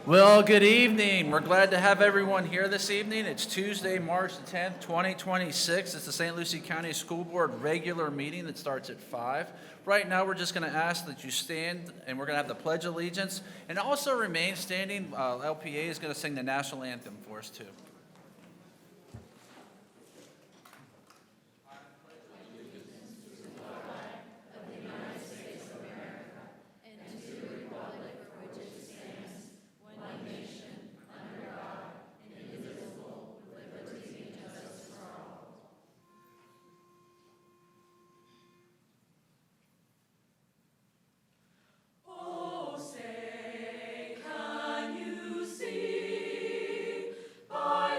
Well, good evening. We're glad to have everyone here this evening. It's Tuesday, March the 10th, 2026. It's the St. Lucie County School Board regular meeting that starts at 5. Right now, we're just going to ask that you stand, and we're going to have the Pledge of Allegiance. And also remain standing. LPA is going to sing the national anthem for us, too. Oh, say, can you see by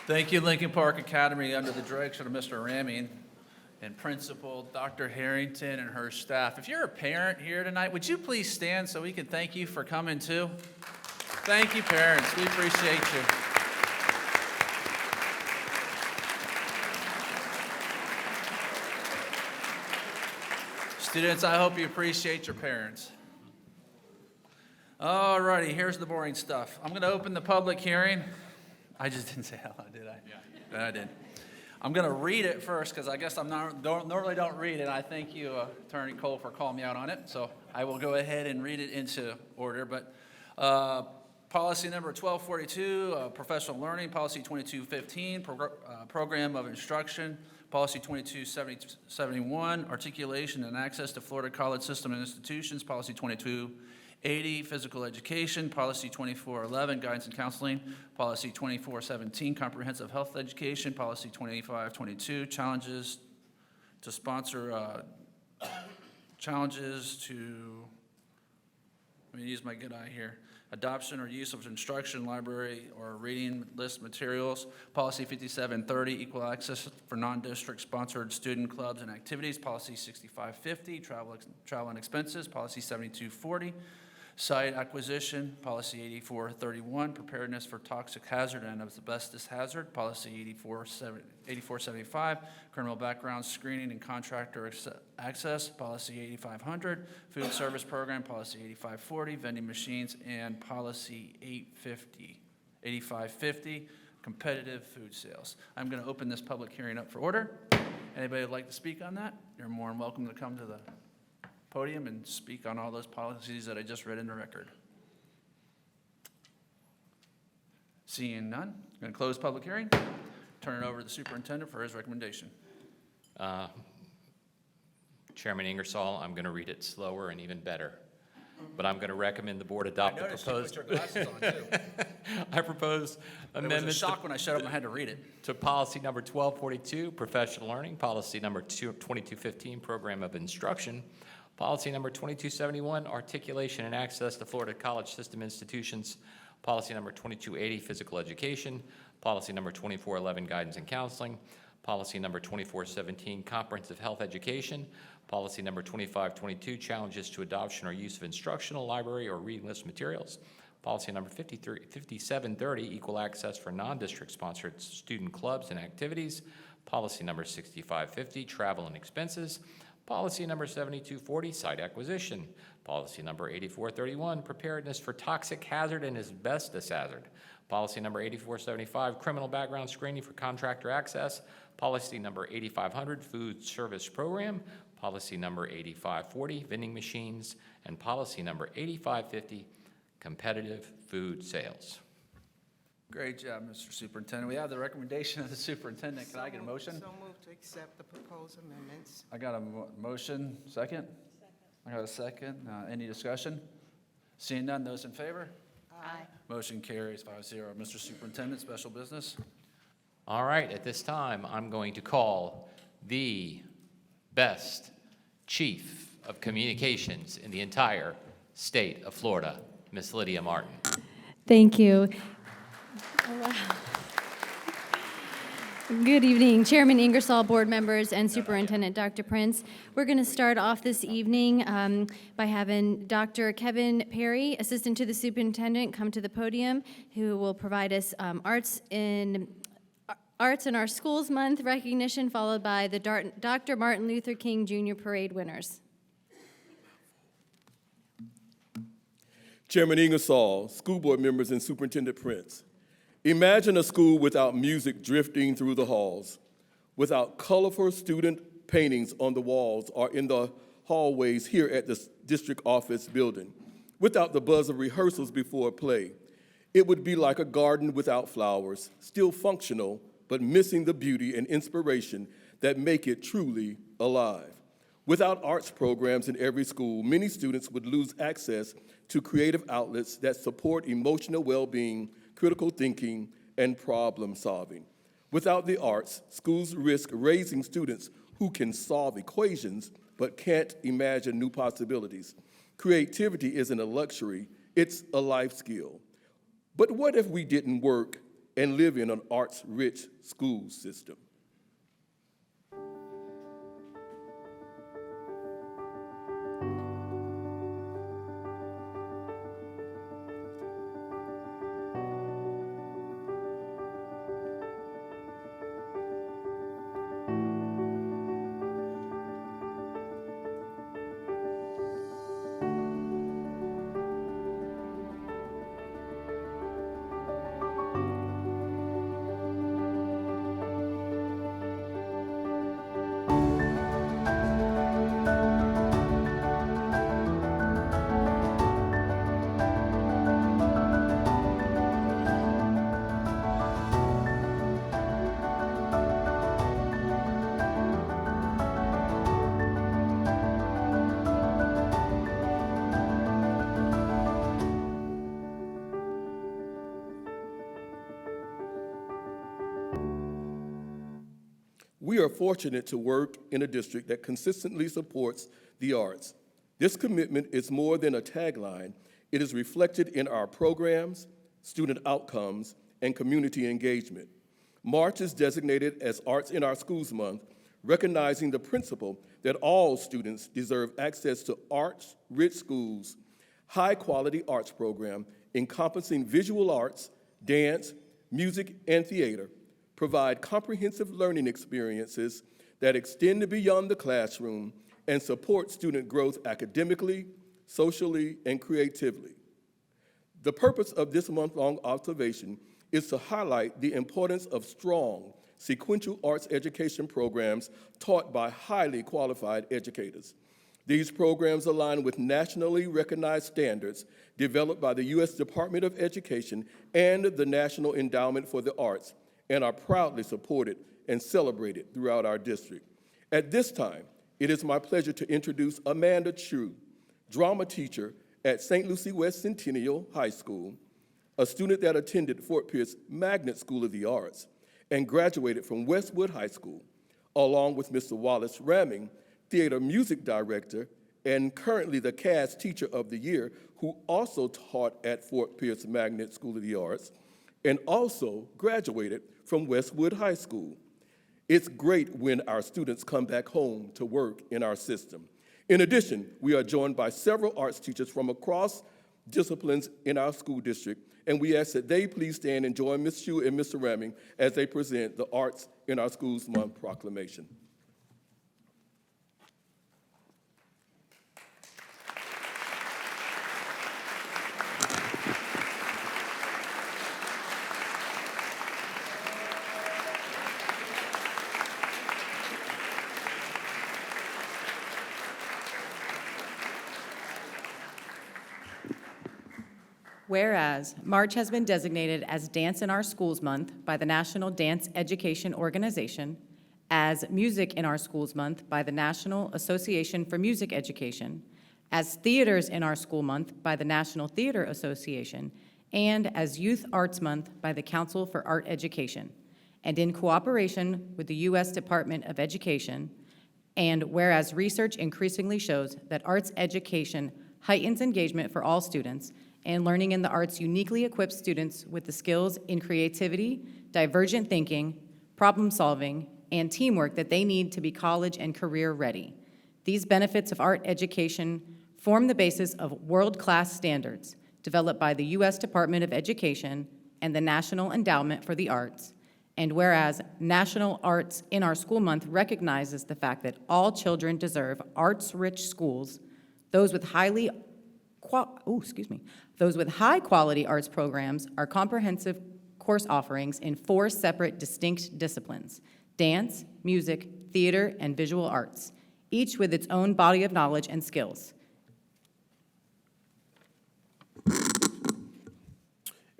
Thank you, Lincoln Park Academy, under the direction of Mr. Ramming and Principal Dr. Harrington and her staff. If you're a parent here tonight, would you please stand so we can thank you for coming too? Thank you, parents. We appreciate you. Students, I hope you appreciate your parents. All righty, here's the boring stuff. I'm going to open the public hearing. I just didn't say hello, did I? Yeah. I did. I'm going to read it first because I guess normally don't read it. I thank you, Attorney Cole, for calling me out on it. So I will go ahead and read it into order. But policy number 1242, professional learning. Policy 2215, program of instruction. Policy 2271, articulation and access to Florida college system and institutions. Policy 2280, physical education. Policy 2411, guidance and counseling. Policy 2417, comprehensive health education. Policy 2522, challenges to sponsor, challenges to, let me use my good eye here. Adoption or use of instruction, library, or reading list materials. Policy 5730, equal access for non-district sponsored student clubs and activities. Policy 6550, travel and expenses. Policy 7240, site acquisition. Policy 8431, preparedness for toxic hazard and asbestos hazard. Policy 8475, criminal background screening and contractor access. Policy 8500, food service program. Policy 8540, vending machines. And policy 8550, competitive food sales. I'm going to open this public hearing up for order. Anybody would like to speak on that? You're more than welcome to come to the podium and speak on all those policies that I just read in the record. Seeing none, I'm going to close public hearing. Turn it over to the superintendent for his recommendation. Chairman Ingersoll, I'm going to read it slower and even better, but I'm going to recommend the board adopt the proposed. You put your glasses on too. I propose amendments. It was a shock when I shut up and I had to read it. To policy number 1242, professional learning. Policy number 2215, program of instruction. Policy number 2271, articulation and access to Florida college system institutions. Policy number 2280, physical education. Policy number 2411, guidance and counseling. Policy number 2417, comprehensive health education. Policy number 2522, challenges to adoption or use of instructional, library, or reading list materials. Policy number 5730, equal access for non-district sponsored student clubs and activities. Policy number 6550, travel and expenses. Policy number 7240, site acquisition. Policy number 8431, preparedness for toxic hazard and asbestos hazard. Policy number 8475, criminal background screening for contractor access. Policy number 8500, food service program. Policy number 8540, vending machines. And policy number 8550, competitive food sales. Great job, Mr. Superintendent. We have the recommendation of the superintendent. Can I get a motion? So moved to accept the proposed amendments. I got a motion. Second? I got a second. Any discussion? Seeing none, those in favor? Aye. Motion carries 5-0. Mr. Superintendent, special business? All right, at this time, I'm going to call the best chief of communications in the entire state of Florida, Miss Lydia Martin. Thank you. Good evening, Chairman Ingersoll, board members, and Superintendent Dr. Prince. We're going to start off this evening by having Dr. Kevin Perry, Assistant to the Superintendent, come to the podium, who will provide us Arts in Our Schools Month recognition, followed by the Dr. Martin Luther King Jr. Parade winners. Chairman Ingersoll, school board members, and Superintendent Prince. Imagine a school without music drifting through the halls, without colorful student paintings on the walls or in the hallways here at the district office building, without the buzz of rehearsals before a play. It would be like a garden without flowers, still functional, but missing the beauty and inspiration that make it truly alive. Without arts programs in every school, many students would lose access to creative outlets that support emotional well-being, critical thinking, and problem solving. Without the arts, schools risk raising students who can solve equations but can't imagine new possibilities. Creativity isn't a luxury, it's a life skill. But what if we didn't work and live in an arts-rich school system. We are fortunate to work in a district that consistently supports the arts. This commitment is more than a tagline. It is reflected in our programs, student outcomes, and community engagement. March is designated as Arts in Our Schools Month, recognizing the principle that all students deserve access to arts-rich schools, high-quality arts program encompassing visual arts, dance, music, and theater, provide comprehensive learning experiences that extend beyond the classroom and support student growth academically, socially, and creatively. The purpose of this month-long observation is to highlight the importance of strong, sequential arts education programs taught by highly qualified educators. These programs align with nationally recognized standards developed by the U.S. Department of Education and the National Endowment for the Arts, and are proudly supported and celebrated throughout our district. At this time, it is my pleasure to introduce Amanda True, drama teacher at St. Lucie West Centennial High School, a student that attended Fort Pierce Magnet School of the Arts and graduated from Westwood High School, along with Mr. Wallace Ramming, theater music director and currently the cast teacher of the year, who also taught at Fort Pierce Magnet School of the Arts and also graduated from Westwood High School. It's great when our students come back home to work in our system. In addition, we are joined by several arts teachers from across disciplines in our school district, and we ask that they please stand and join Ms. Shue and Mr. Ramming as they present the Arts in Our Schools Month proclamation. Whereas March has been designated as Dance in Our Schools Month by the National Dance Education Organization, as Music in Our Schools Month by the National Association for Music Education, as Theaters in Our School Month by the National Theater Association, and as Youth Arts Month by the Council for Art Education, and in cooperation with the U.S. Department of Education, and whereas research increasingly shows that arts education heightens engagement for all students, and learning in the arts uniquely equips students with the skills in creativity, divergent thinking, problem solving, and teamwork that they need to be college and career ready. These benefits of art education form the basis of world-class standards developed by the U.S. Department of Education and the National Endowment for the Arts. And whereas National Arts in Our School Month recognizes the fact that all children deserve arts-rich schools, those with high quality arts programs are comprehensive course offerings in 4 separate distinct disciplines: dance, music, theater, and visual arts, each with its own body of knowledge and skills.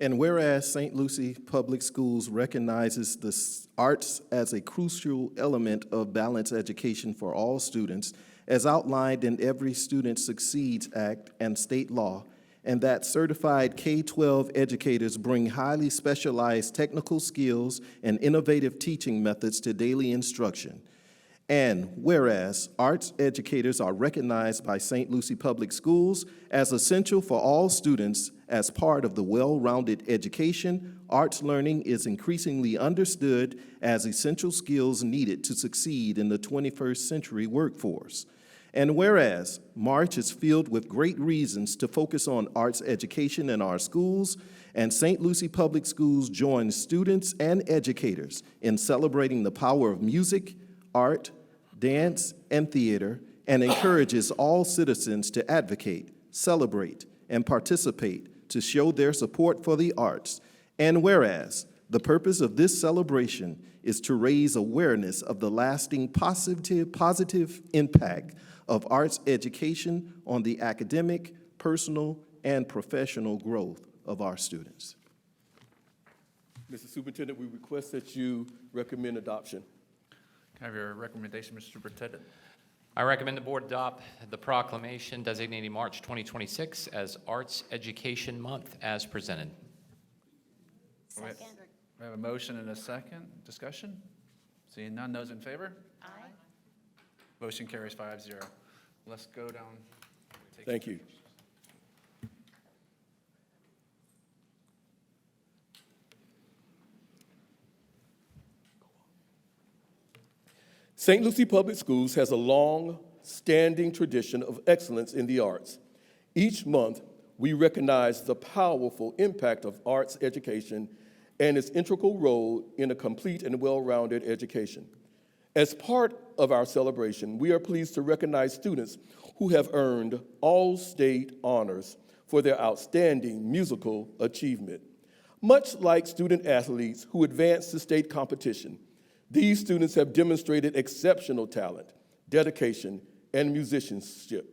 And whereas St. Lucie Public Schools recognizes the arts as a crucial element of balanced education for all students, as outlined in Every Student Succeeds Act and state law, and that certified K-12 educators bring highly specialized technical skills and innovative teaching methods to daily instruction. And whereas arts educators are recognized by St. Lucie Public Schools as essential for all students as part of the well-rounded education, arts learning is increasingly understood as essential skills needed to succeed in the 21st century workforce. And whereas March is filled with great reasons to focus on arts education in our schools, and St. Lucie Public Schools joins students and educators in celebrating the power of music, art, dance, and theater, and encourages all citizens to advocate, celebrate, and participate to show their support for the arts. And whereas the purpose of this celebration is to raise awareness of the lasting positive impact of arts education on the academic, personal, and professional growth of our students. Mr. Superintendent, we request that you recommend adoption. Can I have your recommendation, Mr. Superintendent? I recommend the board adopt the proclamation designating March 2026 as Arts Education Month as presented. Second. We have a motion and a second. Discussion? Seeing none, those in favor? Aye. Motion carries 5-0. Let's go down. Thank you. St. Lucie Public Schools has a long-standing tradition of excellence in the arts. Each month, we recognize the powerful impact of arts education and its integral role in a complete and well-rounded education. As part of our celebration, we are pleased to recognize students who have earned all-state honors for their outstanding musical achievement. Much like student athletes who advance to state competition, these students have demonstrated exceptional talent, dedication, and musicianship.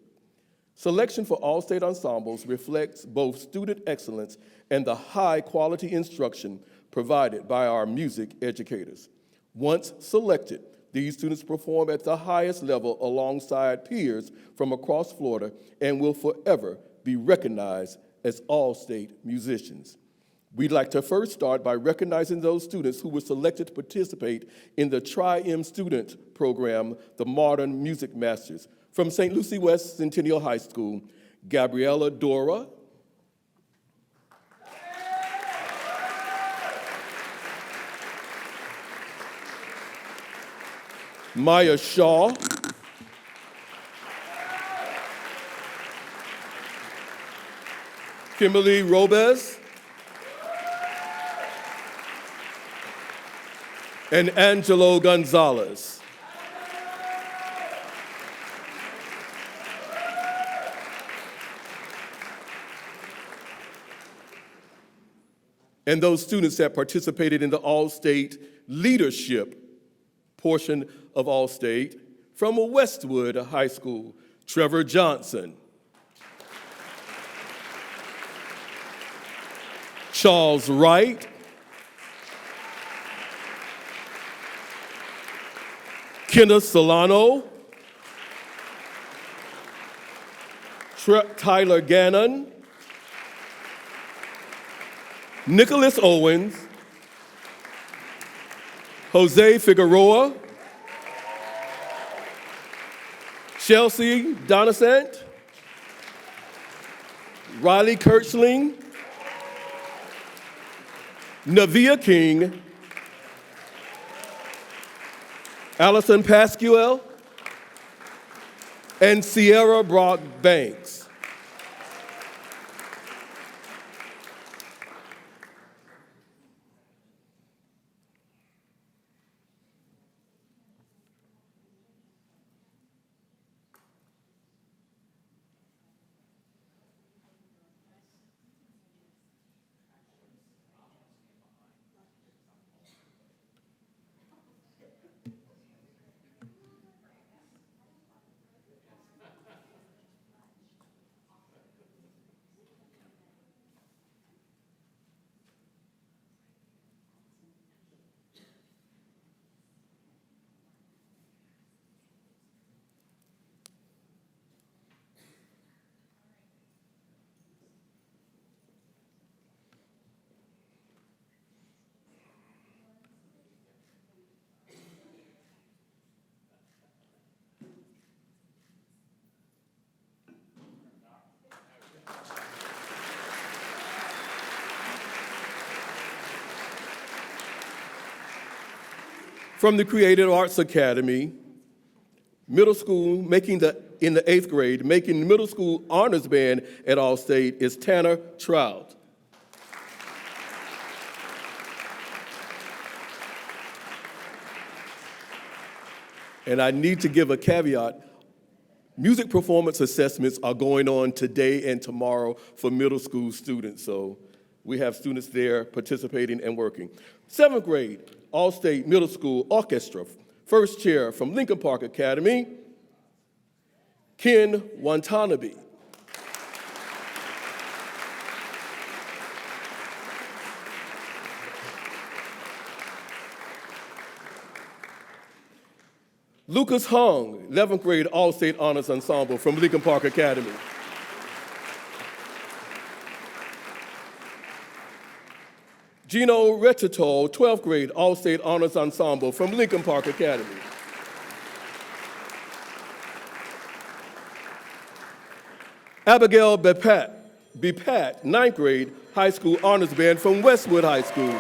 Selection for all-state ensembles reflects both student excellence and the high-quality instruction provided by our music educators. Once selected, these students perform at the highest level alongside peers from across Florida and will forever be recognized as all-state musicians. We'd like to first start by recognizing those students who were selected to participate in the Tri-M student program, the Modern Music Masters. From St. Lucie West Centennial High School, Gabriella Dora, Maya Shaw, Kimberly Robes, and Angelo Gonzalez. And those students that participated in the All-State Leadership portion of All-State from Westwood High School, Trevor Johnson, Charles Wright, Kenneth Solano, Tyler Gannon, Nicholas Owens, Jose Figueroa, Chelsea Donasant, Riley Kirchling, Navia King, Allison Pascuel, and Sierra Brock Banks. From the Creative Arts Academy, middle school, in the 8th grade, making the middle school honors band at Allstate is Tanner Trout. And I need to give a caveat. Music performance assessments are going on today and tomorrow for middle school students, so we have students there participating and working. 7th grade, Allstate Middle School Orchestra, first chair from Lincoln Park Academy, Ken Watanabe. Lucas Hung, 11th grade All-State Honors Ensemble from Lincoln Park Academy. Gino Retitol, 12th grade All-State Honors Ensemble from Lincoln Park Academy. Abigail Bepat, 9th grade High School Honors Band from Westwood High School.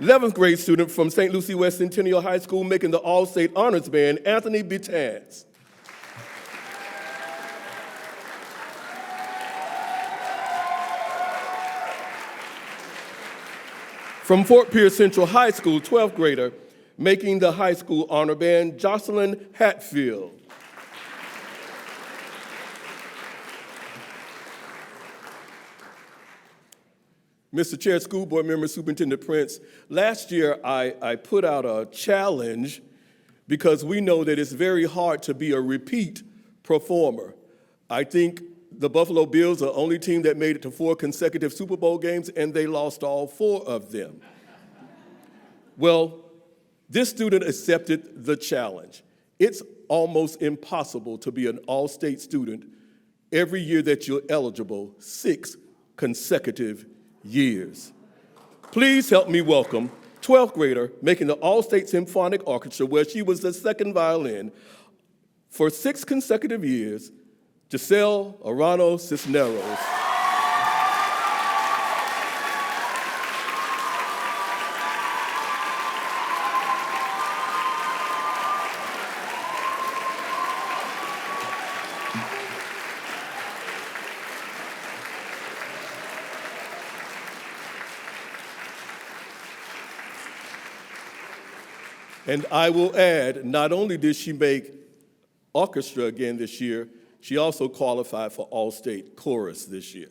'11th grade student from St. Lucie West Centennial High School making the All-State Honors Band, Anthony Betanz. From Fort Pierce Central High School, 12th grader, making the high school honor band, Jocelyn Hatfield. Mr. Chair, School Board Member, Superintendent Prince, last year I put out a challenge because we know that it's very hard to be a repeat performer. I think the Buffalo Bills are the only team that made it to 4 consecutive Super Bowl games, and they lost all 4 of them. Well, this student accepted the challenge. It's almost impossible to be an all-state student every year that you're eligible, 6 consecutive years. Please help me welcome 12th grader making the All-State Symphonic Orchestra, where she was the second violin for 6 consecutive years, Giselle Arano Cisneros. And I will add, not only did she make orchestra again this year, she also qualified for All-State Chorus this year.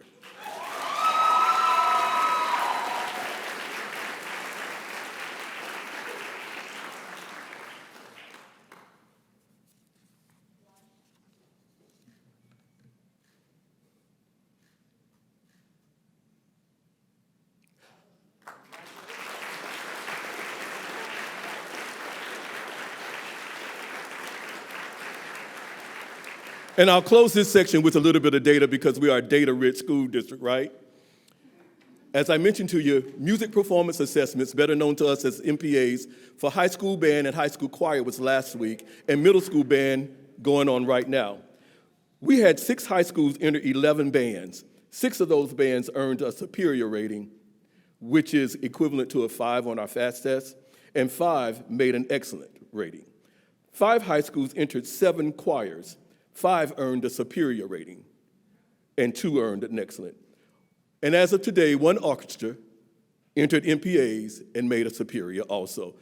And I'll close this section with a little bit of data because we are a data-rich school district, right? As I mentioned to you, music performance assessments, better known to us as MPAs, for high school band and high school choir was last week, and middle school band going on right now. We had 6 high schools enter 11 bands. 6 of those bands earned a superior rating, which is equivalent to a 5 on our FAST test, and 5 made an excellent rating. 5 high schools entered 7 choirs. 5 earned a superior rating, and 2 earned an excellent. And as of today, 1 orchestra entered MPAs and made a superior also.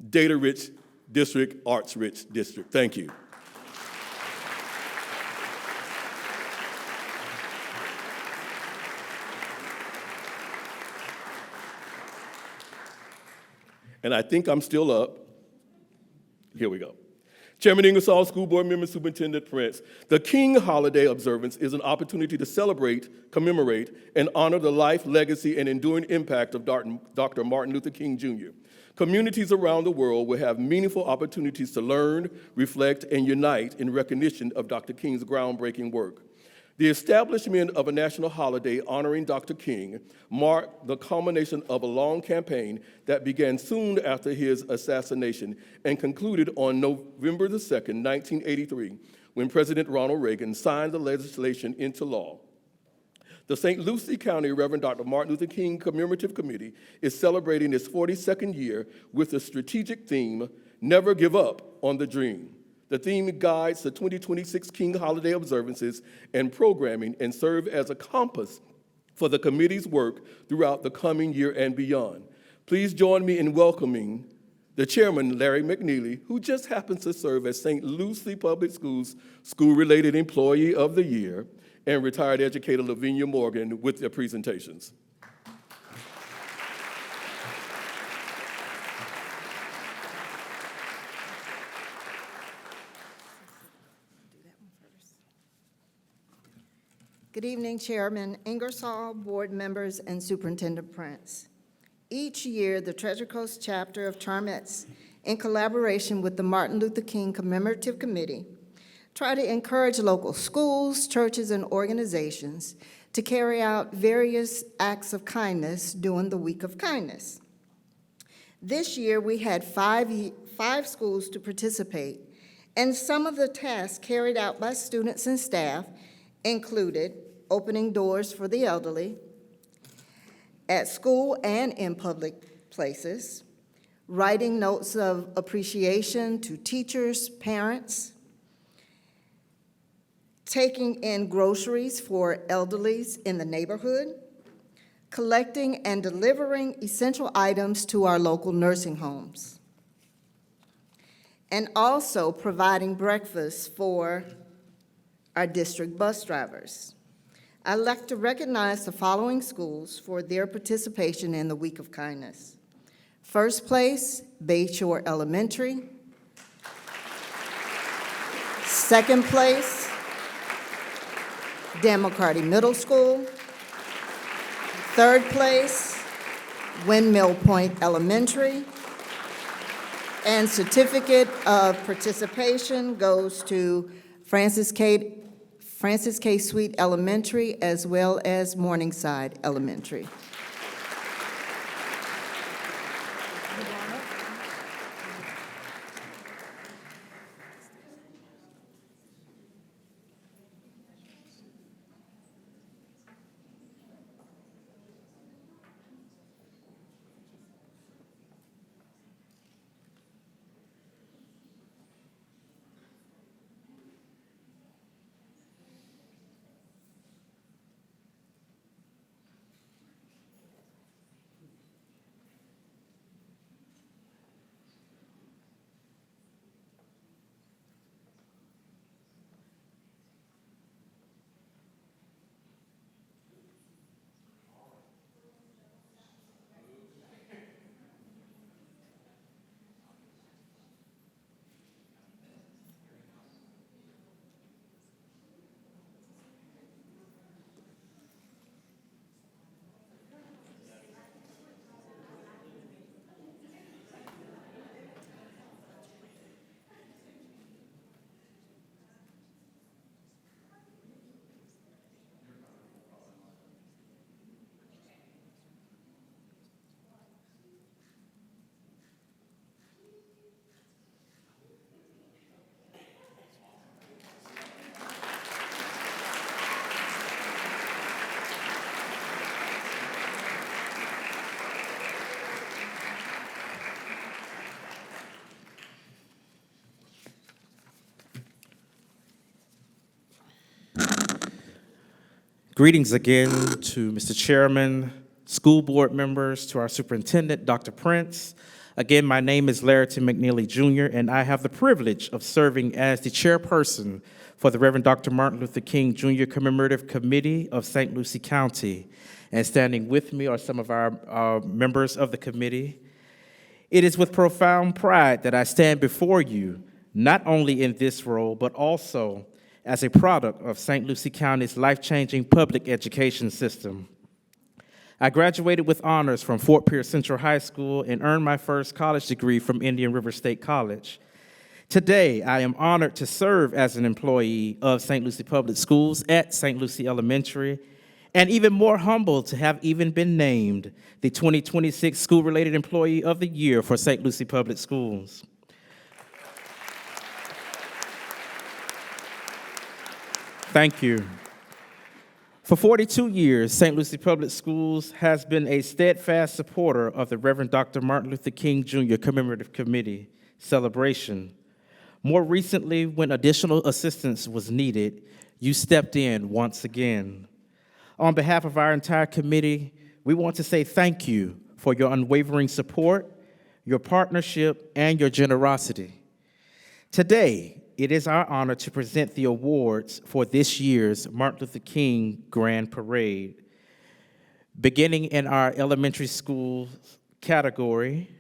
Data-rich district, arts-rich district. Thank you. And I think I'm still up. Here we go. Chairman Ingersoll, School Board Member, Superintendent Prince, the King Holiday observance is an opportunity to celebrate, commemorate, and honor the life, legacy, and enduring impact of Dr. Martin Luther King, Jr. Communities around the world will have meaningful opportunities to learn, reflect, and unite in recognition of Dr. King's groundbreaking work. The establishment of a national holiday honoring Dr. King marked the culmination of a long campaign that began soon after his assassination and concluded on November 2, 1983, when President Ronald Reagan signed the legislation into law. The St. Lucie County Reverend Dr. Martin Luther King Commemorative Committee is celebrating its 42nd year with the strategic theme, Never Give Up on the Dream. The theme guides the 2026 King holiday observances and programming and serves as a compass for the committee's work throughout the coming year and beyond. Please join me in welcoming the chairman, Larry McNeely, who just happens to serve as St. Lucie Public Schools School-Related Employee of the Year, and retired educator Lavinia Morgan with their presentations. Good evening, Chairman Ingersoll, board members, and Superintendent Prince. Each year, the Treasure Coast chapter of Charmettes, in collaboration with the Martin Luther King Commemorative Committee, try to encourage local schools, churches, and organizations to carry out various acts of kindness during the Week of Kindness. This year, we had five schools to participate, and some of the tasks carried out by students and staff included opening doors for the elderly at school and in public places, writing notes of appreciation to teachers, parents, taking in groceries for elderlies in the neighborhood, collecting and delivering essential items to our local nursing homes, and also providing breakfast for our district bus drivers. I'd like to recognize the following schools for their participation in the Week of Kindness. First place, Bayshore Elementary. Second place, Dan McCarty Middle School. Third place, Windmill Point Elementary. And certificate of participation goes to Francis K. Sweet Elementary, as well as Morningside Elementary. Greetings again to Mr. Chairman, school board members, to our superintendent, Dr. Prince. Again, my name is Larry McNeely Jr., and I have the privilege of serving as the chairperson for the Reverend Dr. Martin Luther King Jr. Commemorative Committee of St. Lucie County. And standing with me are some of our members of the committee. It is with profound pride that I stand before you, not only in this role, but also as a product of St. Lucie County's life-changing public education system. I graduated with honors from Fort Pierce Central High School and earned my first college degree from Indian River State College. Today, I am honored to serve as an employee of St. Lucie Public Schools at St. Lucie Elementary, and even more humbled to have even been named the 2026 School-Related Employee of the Year for St. Lucie Public Schools. Thank you. For 42 years, St. Lucie Public Schools has been a steadfast supporter of the Reverend Dr. Martin Luther King Jr. Commemorative Committee celebration. More recently, when additional assistance was needed, you stepped in once again. On behalf of our entire committee, we want to say thank you for your unwavering support, your partnership, and your generosity. Today, it is our honor to present the awards for this year's Martin Luther King Grand Parade. Beginning in our elementary school category,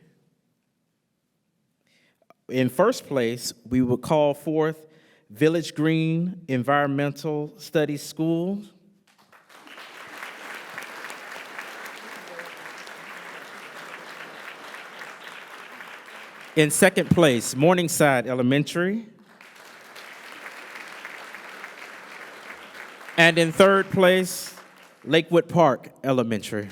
in first place, we will call forth Village Green Environmental Studies School. In second place, Morningside Elementary. And in third place, Lakewood Park Elementary.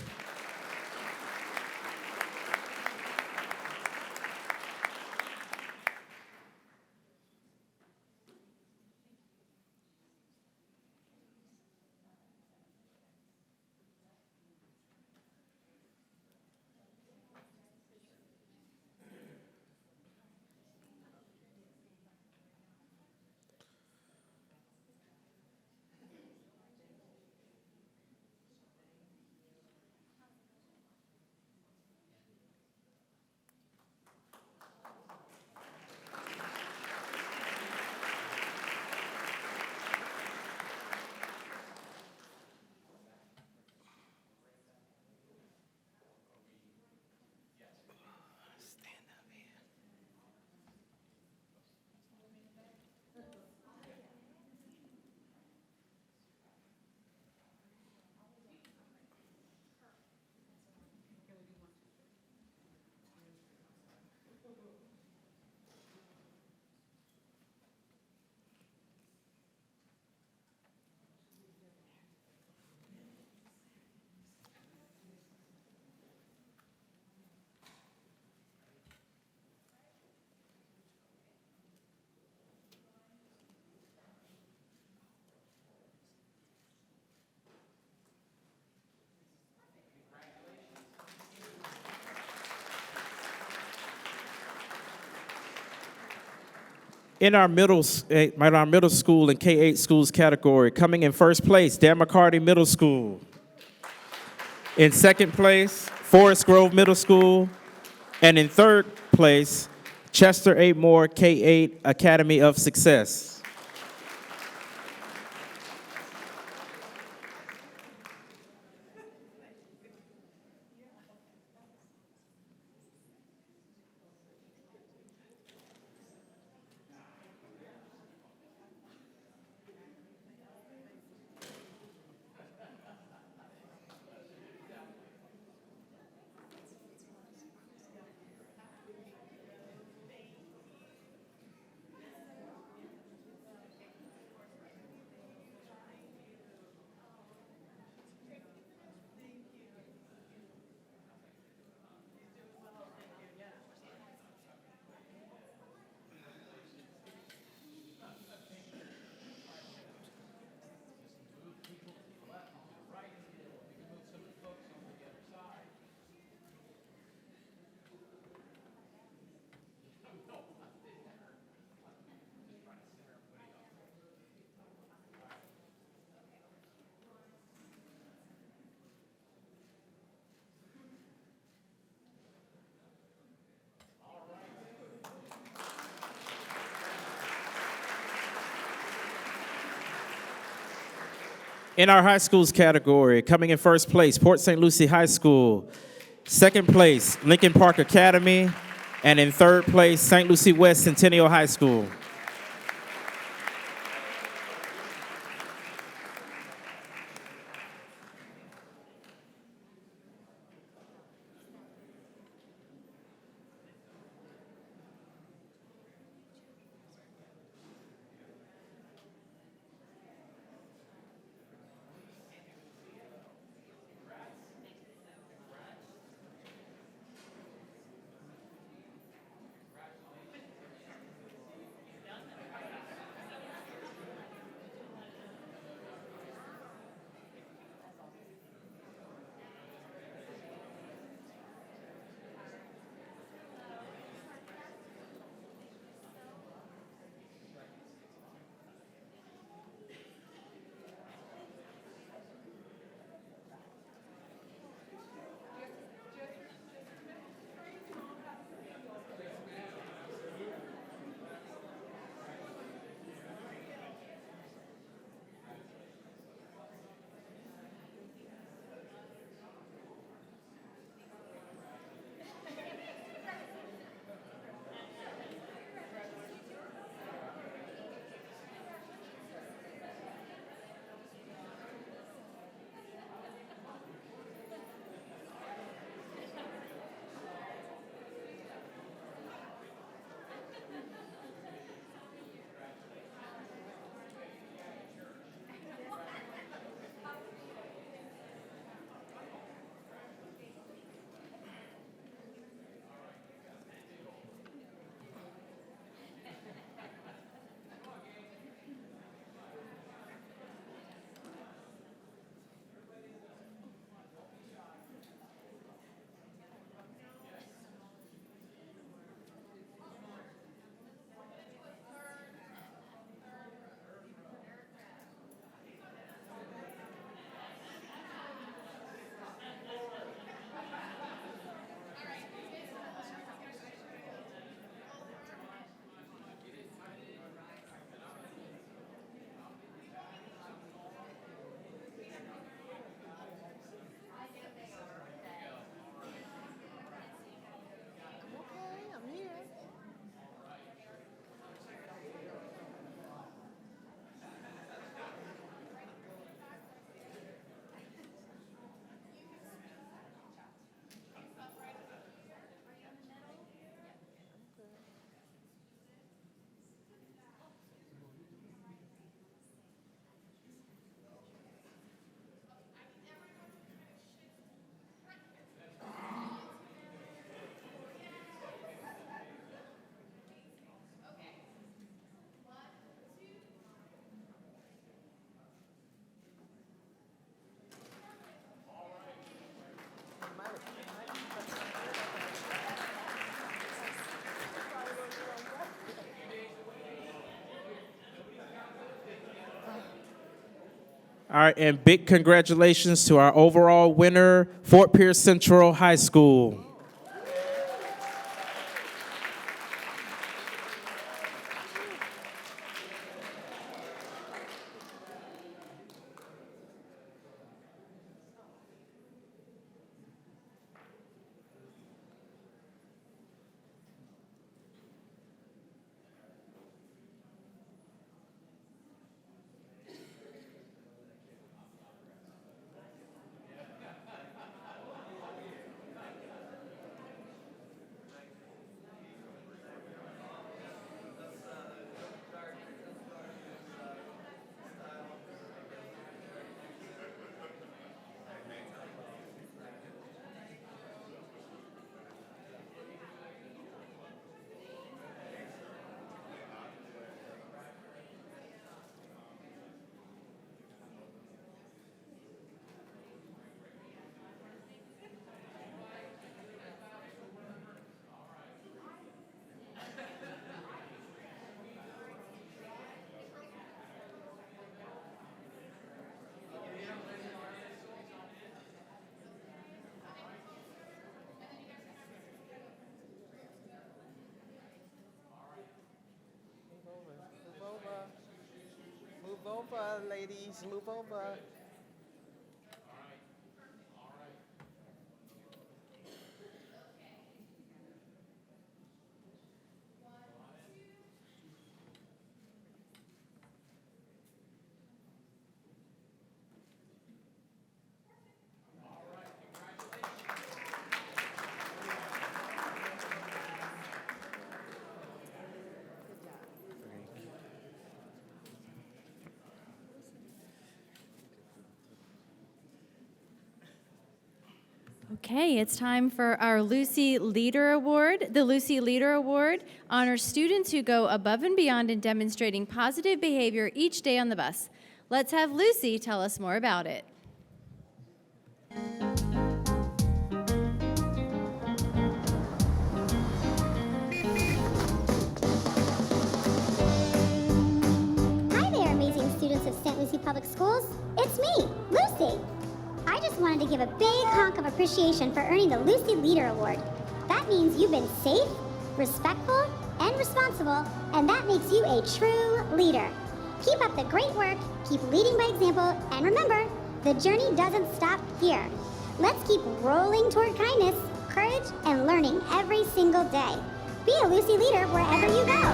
In our middle school and K-8 schools category, coming in first place, Dan McCarty Middle School. In second place, Forest Grove Middle School. And in third place, Chester A. Moore K-8 Academy of Success. In our high schools category, coming in first place, Port St. Lucie High School. Second place, Lincoln Park Academy. And in third place, St. Lucie West Centennial High School. All right, and big congratulations to our overall winner, Fort Pierce Central High School. Move over, ladies, move over. Okay, it's time for our Lucie Leader Award. The Lucie Leader Award honors students who go above and beyond in demonstrating positive behavior each day on the bus. Let's have Lucie tell us more about it. Hi there, amazing students of St. Lucie Public Schools. It's me, Lucie. I just wanted to give a big honk of appreciation for earning the Lucie Leader Award. That means you've been safe, respectful, and responsible, and that makes you a true leader. Keep up the great work, keep leading by example, and remember, the journey doesn't stop here. Let's keep rolling toward kindness, courage, and learning every single day. Be a Lucie leader wherever you go.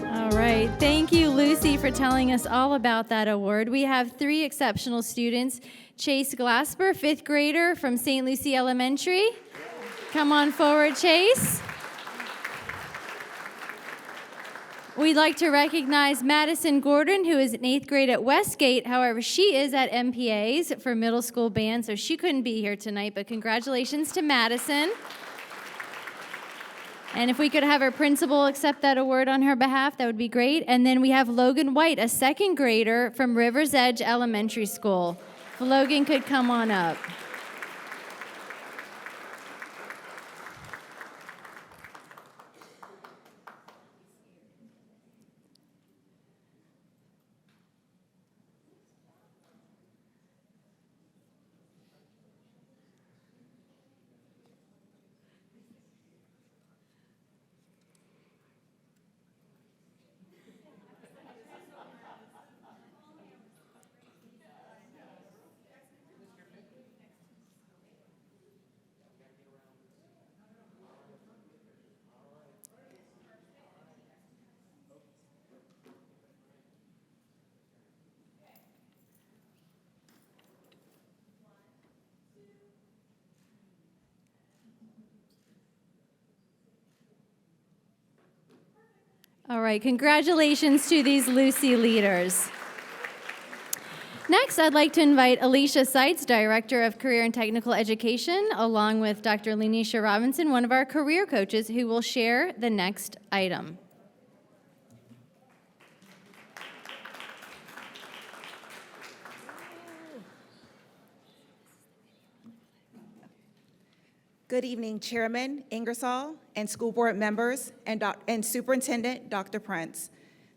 All right, thank you, Lucie, for telling us all about that award. We have 3 exceptional students. Chase Glasper, 5th grader from St. Lucie Elementary. Come on forward, Chase. We'd like to recognize Madison Gordon, who is in 8th grade at Westgate. However, she is at MPA's for middle school band, so she couldn't be here tonight, but congratulations to Madison. And if we could have our principal accept that award on her behalf, that would be great. And then we have Logan White, a 2nd grader from Rivers Edge Elementary School. If Logan could come on up. All right, congratulations to these Lucie leaders. Next, I'd like to invite Alicia Seitz, Director of Career and Technical Education, along with Dr. Lenisha Robinson, one of our career coaches, who will share the next item. Good evening, Chairman Ingersoll and school board members and Superintendent Dr. Prince.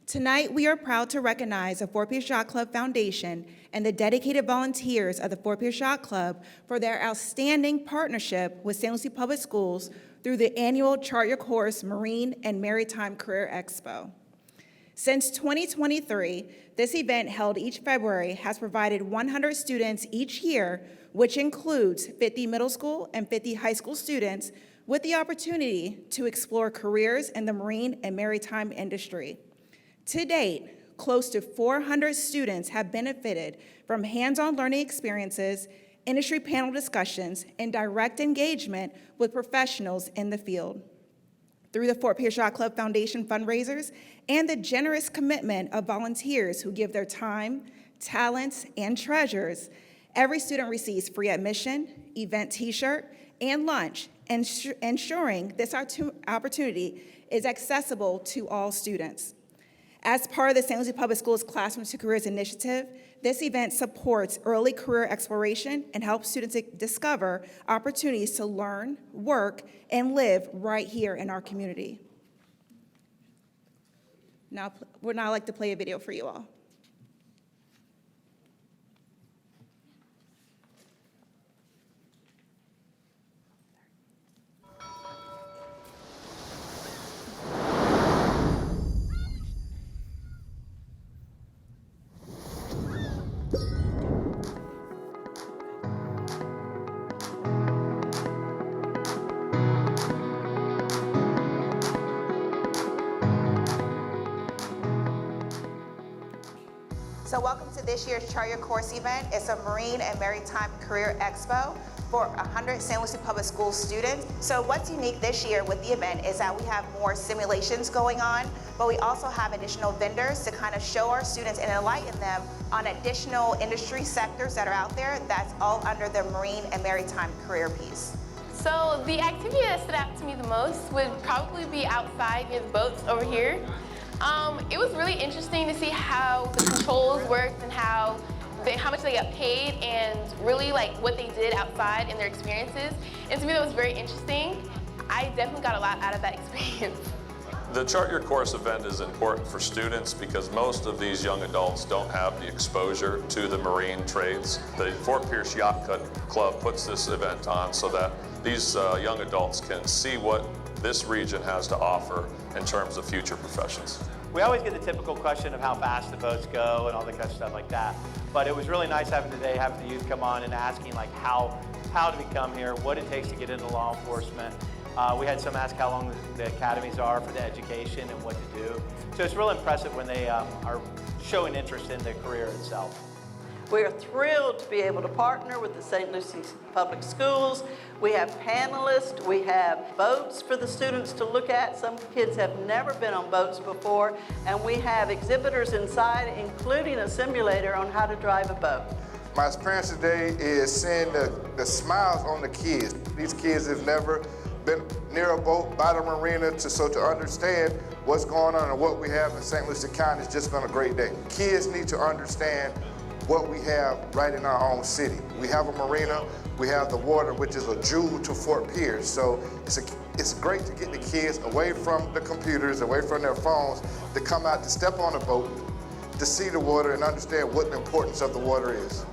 Tonight, we are proud to recognize the Fort Pierce Yacht Club Foundation and the dedicated volunteers of the Fort Pierce Yacht Club for their outstanding partnership with St. Lucie Public Schools through the annual Chart Your Course Marine and Maritime Career Expo. Since 2023, this event held each February has provided 100 students each year, which includes 50 middle school and 50 high school students, with the opportunity to explore careers in the marine and maritime industry. To date, close to 400 students have benefited from hands-on learning experiences, industry panel discussions, and direct engagement with professionals in the field. Through the Fort Pierce Yacht Club Foundation fundraisers and the generous commitment of volunteers who give their time, talents, and treasures, every student receives free admission, event t-shirt, and lunch, ensuring this opportunity is accessible to all students. As part of the St. Lucie Public Schools Classroom to Careers Initiative, this event supports early career exploration and helps students discover opportunities to learn, work, and live right here in our community. Now, would now like to play a video for you all. So welcome to this year's Chart Your Course event. It's a Marine and Maritime Career Expo for 100 St. Lucie Public Schools students. So what's unique this year with the event is that we have more simulations going on, but we also have additional vendors to kind of show our students and enlighten them on additional industry sectors that are out there. That's all under the Marine and Maritime career piece. So the activity that stood out to me the most would probably be outside near the boats over here. It was really interesting to see how the controls worked and how much they got paid and really like what they did outside in their experiences. And to me that was very interesting. I definitely got a lot out of that experience. The Chart Your Course event is important for students because most of these young adults don't have the exposure to the marine trades. The Fort Pierce Yacht Club puts this event on so that these young adults can see what this region has to offer in terms of future professions. We always get the typical question of how fast the boats go and all the kind of stuff like that. But it was really nice having the youth come on and asking like how to become here, what it takes to get into law enforcement. We had some ask how long the academies are for the education and what to do. So it's real impressive when they are showing interest in the career itself. We are thrilled to be able to partner with the St. Lucie Public Schools. We have panelists, we have boats for the students to look at. Some kids have never been on boats before, and we have exhibitors inside, including a simulator on how to drive a boat. My experience today is seeing the smiles on the kids. These kids have never been near a boat, by the marina, so to understand what's going on and what we have in St. Lucie County has just been a great day. Kids need to understand what we have right in our own city. We have a marina, we have the water, which is a jewel to Fort Pierce. So it's great to get the kids away from the computers, away from their phones, to come out, to step on a boat, to see the water and understand what the importance of the water is.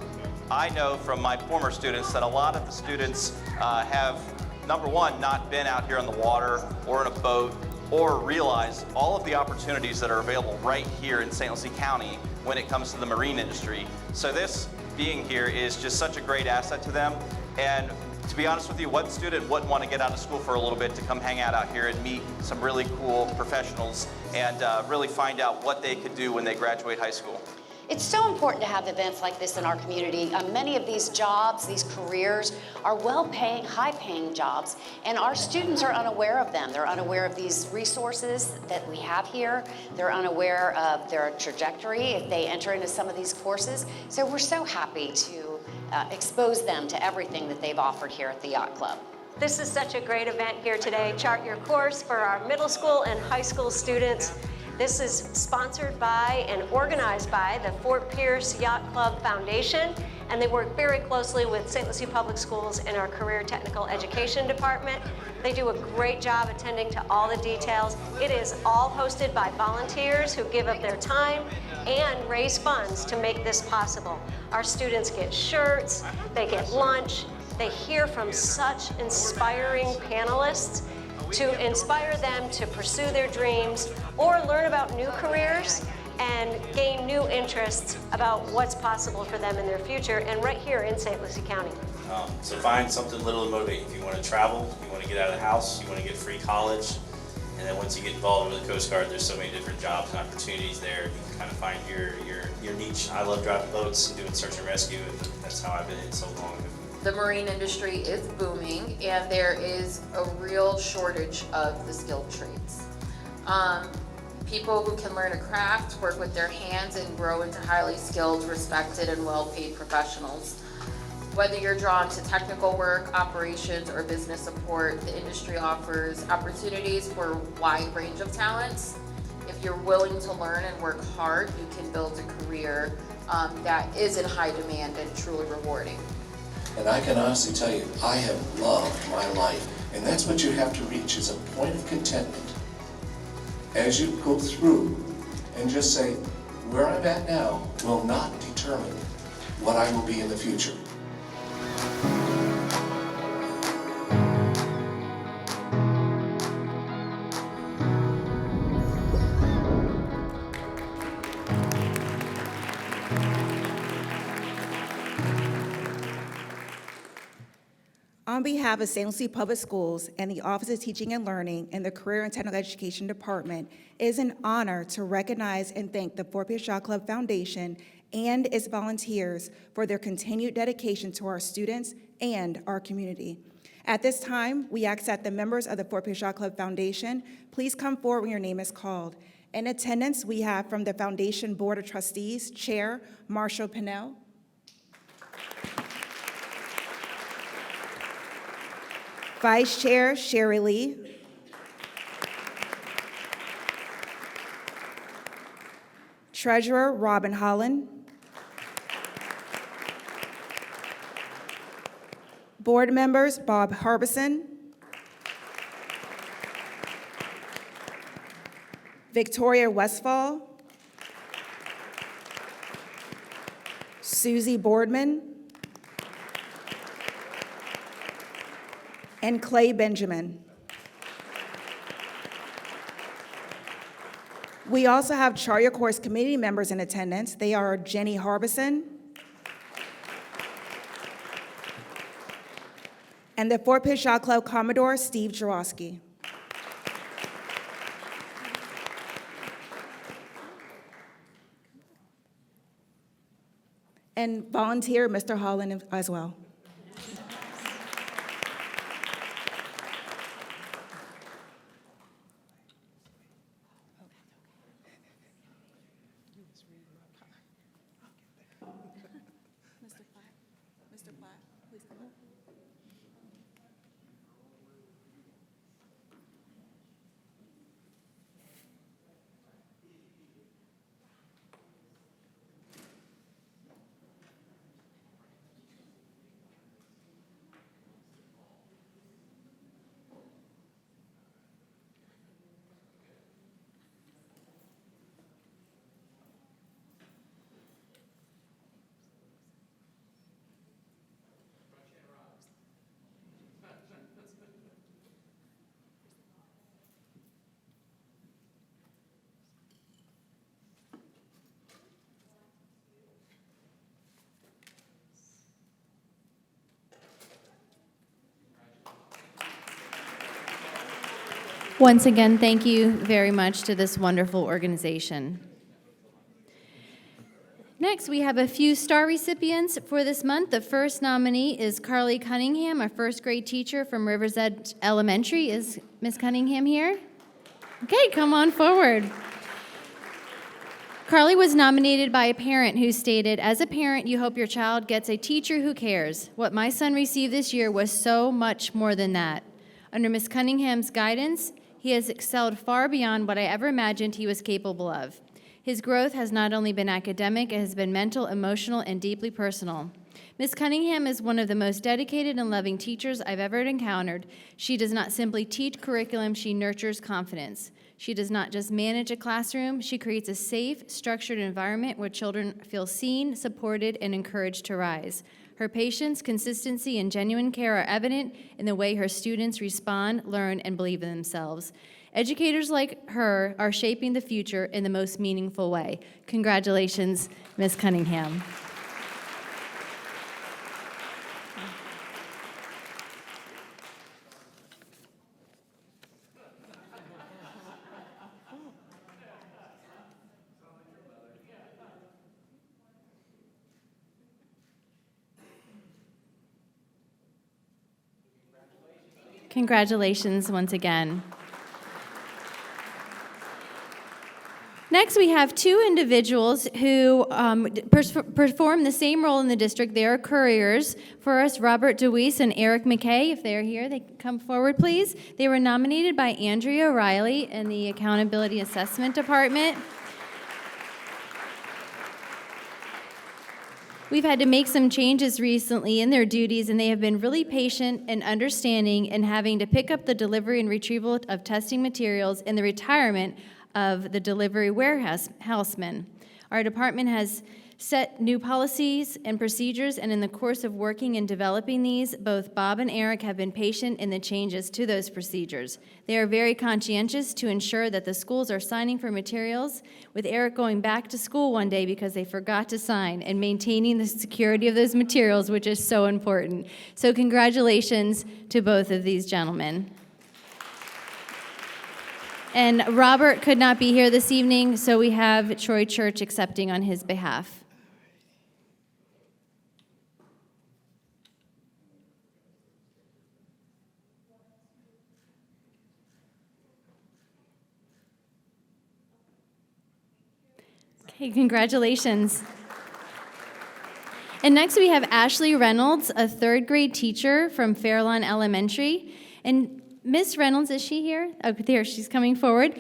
I know from my former students that a lot of the students have, number one, not been out here on the water or in a boat, or realize all of the opportunities that are available right here in St. Lucie County when it comes to the marine industry. So this being here is just such a great asset to them. And to be honest with you, what student wouldn't want to get out of school for a little bit to come hang out here and meet some really cool professionals and really find out what they could do when they graduate high school? It's so important to have events like this in our community. Many of these jobs, these careers, are well-paying, high-paying jobs, and our students are unaware of them. They're unaware of these resources that we have here. They're unaware of their trajectory if they enter into some of these courses. So we're so happy to expose them to everything that they've offered here at the Yacht Club. This is such a great event here today. Chart Your Course for our middle school and high school students. This is sponsored by and organized by the Fort Pierce Yacht Club Foundation and they work very closely with St. Lucie Public Schools and our Career Technical Education Department. They do a great job attending to all the details. It is all hosted by volunteers who give up their time and raise funds to make this possible. Our students get shirts, they get lunch, they hear from such inspiring panelists to inspire them to pursue their dreams or learn about new careers and gain new interests about what's possible for them in their future, and right here in St. Lucie County. So find something little to motivate you. If you want to travel, you want to get out of the house, you want to get free college, and then once you get involved with the Coast Guard, there's so many different jobs and opportunities there. You can kind of find your niche. I love driving boats and doing search and rescue, and that's how I've been in so long. The marine industry is booming, and there is a real shortage of the skilled trades. People who can learn a craft, work with their hands, and grow into highly skilled, respected, and well-paid professionals. Whether you're drawn to technical work, operations, or business support, the industry offers opportunities for a wide range of talents. If you're willing to learn and work hard, you can build a career that is in high demand and truly rewarding. And I can honestly tell you, I have loved my life, and that's what you have to reach, is a point of contentment as you go through and just say, where I'm at now will not determine what I will be in the future. On behalf of St. Lucie Public Schools and the Office of Teaching and Learning and the Career and Technical Education Department, it is an honor to recognize and thank the Fort Pierce Yacht Club Foundation and its volunteers for their continued dedication to our students and our community. At this time, we ask that the members of the Fort Pierce Yacht Club Foundation please come forward when your name is called. In attendance, we have from the Foundation Board of Trustees, Chair Marshall Pinnell. Vice Chair Sherry Lee. Treasurer Robin Holland. Board members Bob Harbison. Victoria Westfall. Susie Boardman. And Clay Benjamin. We also have Chart Your Course committee members in attendance. They are Jenny Harbison and the Fort Pierce Yacht Club Commodore Steve Jarosky. And volunteer Mr. Holland as well. Once again, thank you very much to this wonderful organization. Next, we have a few star recipients for this month. The first nominee is Carly Cunningham, a first grade teacher from Rivers Edge Elementary. Is Ms. Cunningham here? Okay, come on forward. Carly was nominated by a parent who stated, "As a parent, you hope your child gets a teacher who cares. What my son received this year was so much more than that. Under Ms. Cunningham's guidance, he has excelled far beyond what I ever imagined he was capable of. His growth has not only been academic, it has been mental, emotional, and deeply personal. Ms. Cunningham is one of the most dedicated and loving teachers I've ever encountered. She does not simply teach curriculum, she nurtures confidence. She does not just manage a classroom, she creates a safe, structured environment where children feel seen, supported, and encouraged to rise. Her patience, consistency, and genuine care are evident in the way her students respond, learn, and believe in themselves. Educators like her are shaping the future in the most meaningful way. Congratulations, Ms. Cunningham. Congratulations once again. Next, we have two individuals who perform the same role in the district. They are couriers for us, Robert DeWeese and Eric McKay. If they're here, they can come forward, please. They were nominated by Andrea Riley in the Accountability Assessment Department. We've had to make some changes recently in their duties, and they have been really patient and understanding in having to pick up the delivery and retrieval of testing materials in the retirement of the delivery warehousemen. Our department has set new policies and procedures, and in the course of working and developing these, both Bob and Eric have been patient in the changes to those procedures. They are very conscientious to ensure that the schools are signing for materials, with Eric going back to school one day because they forgot to sign, and maintaining the security of those materials, which is so important. So congratulations to both of these gentlemen. And Robert could not be here this evening, so we have Troy Church accepting on his behalf. Okay, congratulations. And next we have Ashley Reynolds, a third grade teacher from Fairlawn Elementary. And Miss Reynolds, is she here? Oh, there, she's coming forward.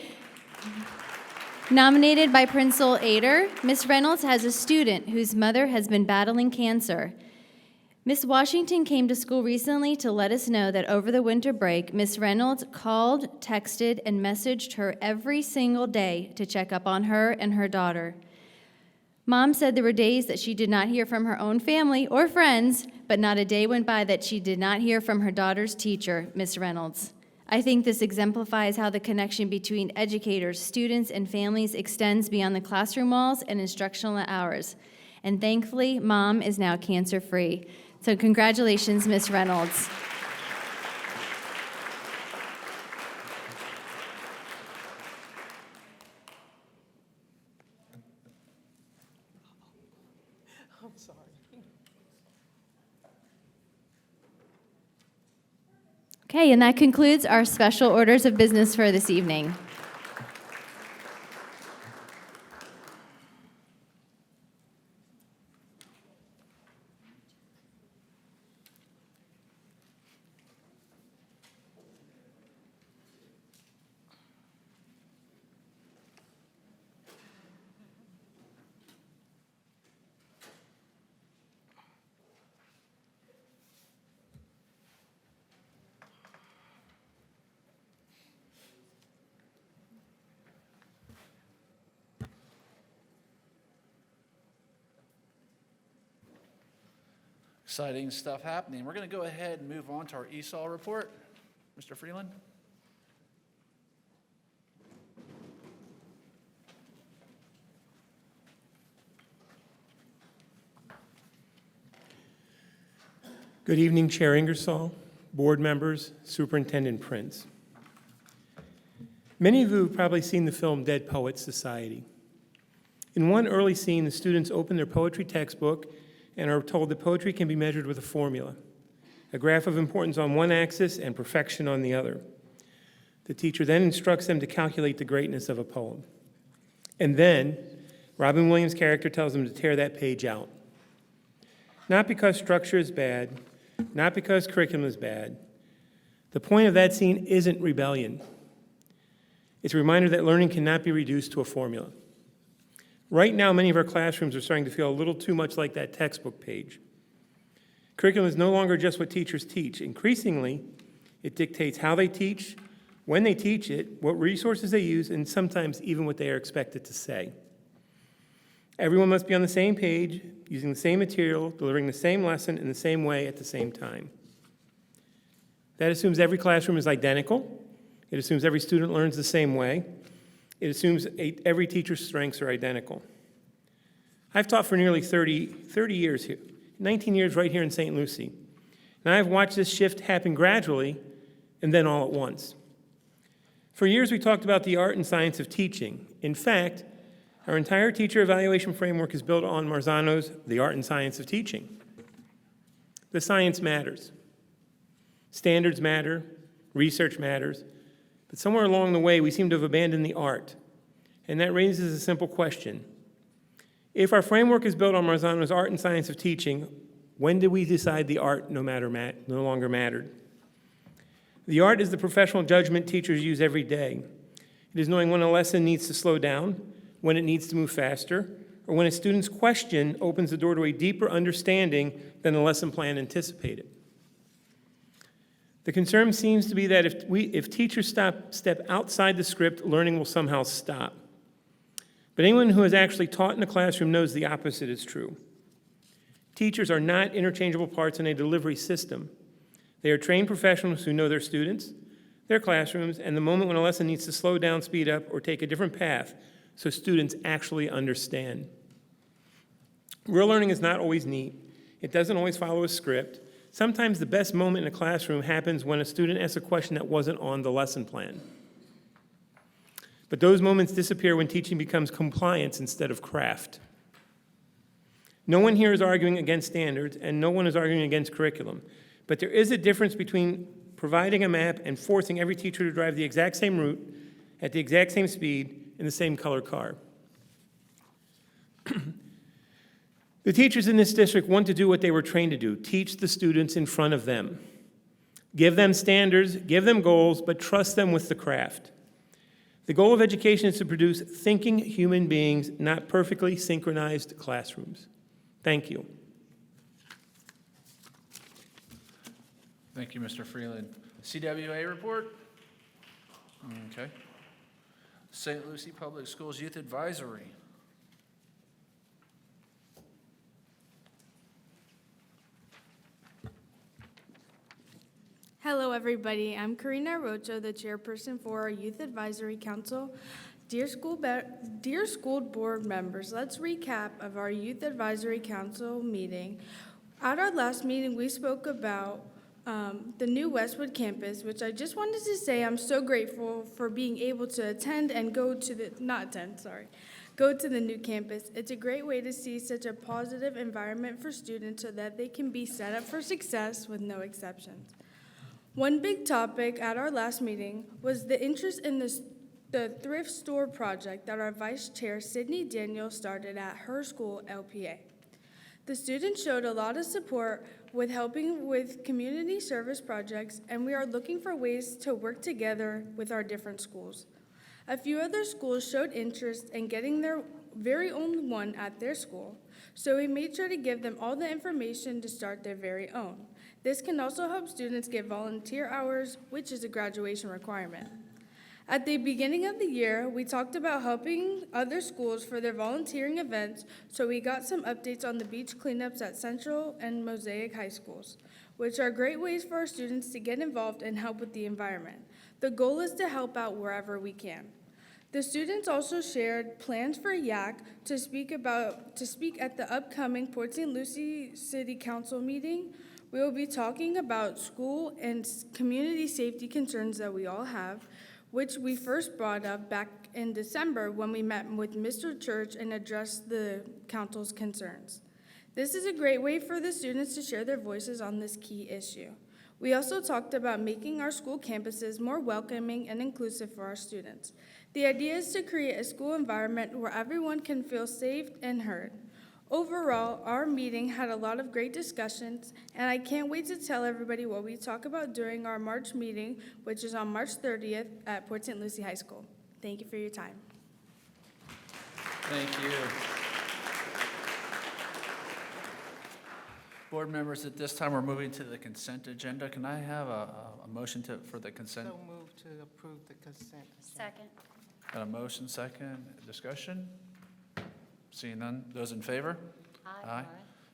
Nominated by Principal Ader, Miss Reynolds has a student whose mother has been battling cancer. Miss Washington came to school recently to let us know that over the winter break, Miss Reynolds called, texted, and messaged her every single day to check up on her and her daughter. Mom said there were days that she did not hear from her own family or friends, but not a day went by that she did not hear from her daughter's teacher, Miss Reynolds. I think this exemplifies how the connection between educators, students, and families extends beyond the classroom walls and instructional hours. And thankfully, Mom is now cancer-free. So congratulations, Miss Reynolds. I'm sorry. Okay, and that concludes our special orders of business for this evening. Exciting stuff happening. We're going to go ahead and move on to our ESOL report. Mr. Freeland? Good evening, Chair Ingersoll, board members, Superintendent Prince. Many of you have probably seen the film Dead Poets Society. In one early scene, the students open their poetry textbook and are told that poetry can be measured with a formula, a graph of importance on one axis and perfection on the other. The teacher then instructs them to calculate the greatness of a poem. And then, Robin Williams' character tells them to tear that page out. Not because structure is bad, not because curriculum is bad. The point of that scene isn't rebellion. It's a reminder that learning cannot be reduced to a formula. Right now, many of our classrooms are starting to feel a little too much like that textbook page. Curriculum is no longer just what teachers teach. Increasingly, it dictates how they teach, when they teach it, what resources they use, and sometimes even what they are expected to say. Everyone must be on the same page, using the same material, delivering the same lesson in the same way at the same time. That assumes every classroom is identical. It assumes every student learns the same way. It assumes every teacher's strengths are identical. I've taught for nearly 30 years here, 19 years right here in St. Lucie. And I've watched this shift happen gradually and then all at once. For years, we talked about the art and science of teaching. In fact, our entire teacher evaluation framework is built on Marzano's The Art and Science of Teaching. The science matters. Standards matter, research matters, but somewhere along the way, we seem to have abandoned the art. And that raises a simple question. If our framework is built on Marzano's Art and Science of Teaching, when did we decide the art no longer mattered? The art is the professional judgment teachers use every day. It is knowing when a lesson needs to slow down, when it needs to move faster, or when a student's question opens the door to a deeper understanding than the lesson plan anticipated. The concern seems to be that if teachers step outside the script, learning will somehow stop. But anyone who has actually taught in a classroom knows the opposite is true. Teachers are not interchangeable parts in a delivery system. They are trained professionals who know their students, their classrooms, and the moment when a lesson needs to slow down, speed up, or take a different path so students actually understand. Real learning is not always neat. It doesn't always follow a script. Sometimes the best moment in a classroom happens when a student asks a question that wasn't on the lesson plan. But those moments disappear when teaching becomes compliance instead of craft. No one here is arguing against standards, and no one is arguing against curriculum. But there is a difference between providing a map and forcing every teacher to drive the exact same route, at the exact same speed, in the same color car. The teachers in this district want to do what they were trained to do, teach the students in front of them. Give them standards, give them goals, but trust them with the craft. The goal of education is to produce thinking human beings, not perfectly synchronized classrooms. Thank you. Thank you, Mr. Freeland. CWA report? Okay. St. Lucie Public Schools Youth Advisory. Hello, everybody. I'm Karina Rocha, the chairperson for our Youth Advisory Council. Dear school board members, let's recap of our Youth Advisory Council meeting. At our last meeting, we spoke about the new Westwood campus, which I just wanted to say I'm so grateful for being able to attend and go to the new campus. It's a great way to see such a positive environment for students so that they can be set up for success with no exceptions. One big topic at our last meeting was the interest in the thrift store project that our Vice Chair, Sydney Daniel, started at her school, LPA. The students showed a lot of support with helping with community service projects, and we are looking for ways to work together with our different schools. A few other schools showed interest in getting their very own one at their school, so we made sure to give them all the information to start their very own. This can also help students get volunteer hours, which is a graduation requirement. At the beginning of the year, we talked about helping other schools for their volunteering events, so we got some updates on the beach cleanups at Central and Mosaic High Schools, which are great ways for our students to get involved and help with the environment. The goal is to help out wherever we can. The students also shared plans for YAC to speak at the upcoming Port St. Lucie City Council meeting. We will be talking about school and community safety concerns that we all have, which we first brought up back in December when we met with Mr. Church and addressed the council's concerns. This is a great way for the students to share their voices on this key issue. We also talked about making our school campuses more welcoming and inclusive for our students. The idea is to create a school environment where everyone can feel safe and heard. Overall, our meeting had a lot of great discussions, and I can't wait to tell everybody what we talk about during our March meeting, which is on March 30th at Port St. Lucie High School. Thank you for your time. Thank you. Board members, at this time, we're moving to the consent agenda. Can I have a motion for the consent? So move to approve the consent. Second. Got a motion, second. Discussion? Seeing none. Those in favor? Aye.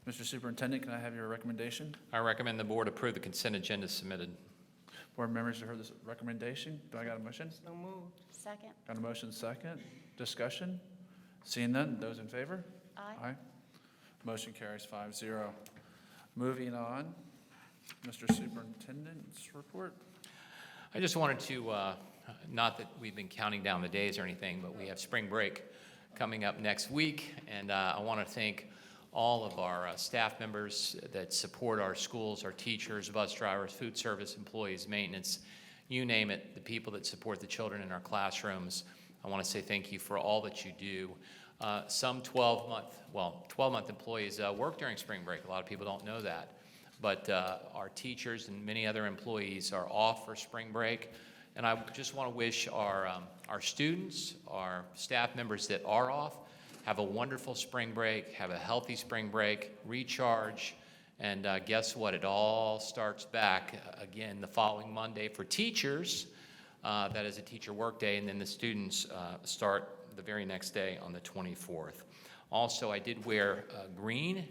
Mr. Superintendent, can I have your recommendation? I recommend the board approve the consent agenda submitted. Board members have heard this recommendation. Do I got a motion? So moved. Second. Got a motion, second. Discussion? Seeing none. Those in favor? Aye. Motion carries 5-0. Moving on, Mr. Superintendent's report. I just wanted to, not that we've been counting down the days or anything, but we have spring break coming up next week, and I want to thank all of our staff members that support our schools, our teachers, bus drivers, food service employees, maintenance, you name it, the people that support the children in our classrooms. I want to say thank you for all that you do. Some 12-month employees work during spring break. A lot of people don't know that. But our teachers and many other employees are off for spring break. And I just want to wish our students, our staff members that are off, have a wonderful spring break, have a healthy spring break, recharge, and guess what? It all starts back again the following Monday for teachers. That is a teacher work day, and then the students start the very next day on the 24th. Also, I did wear green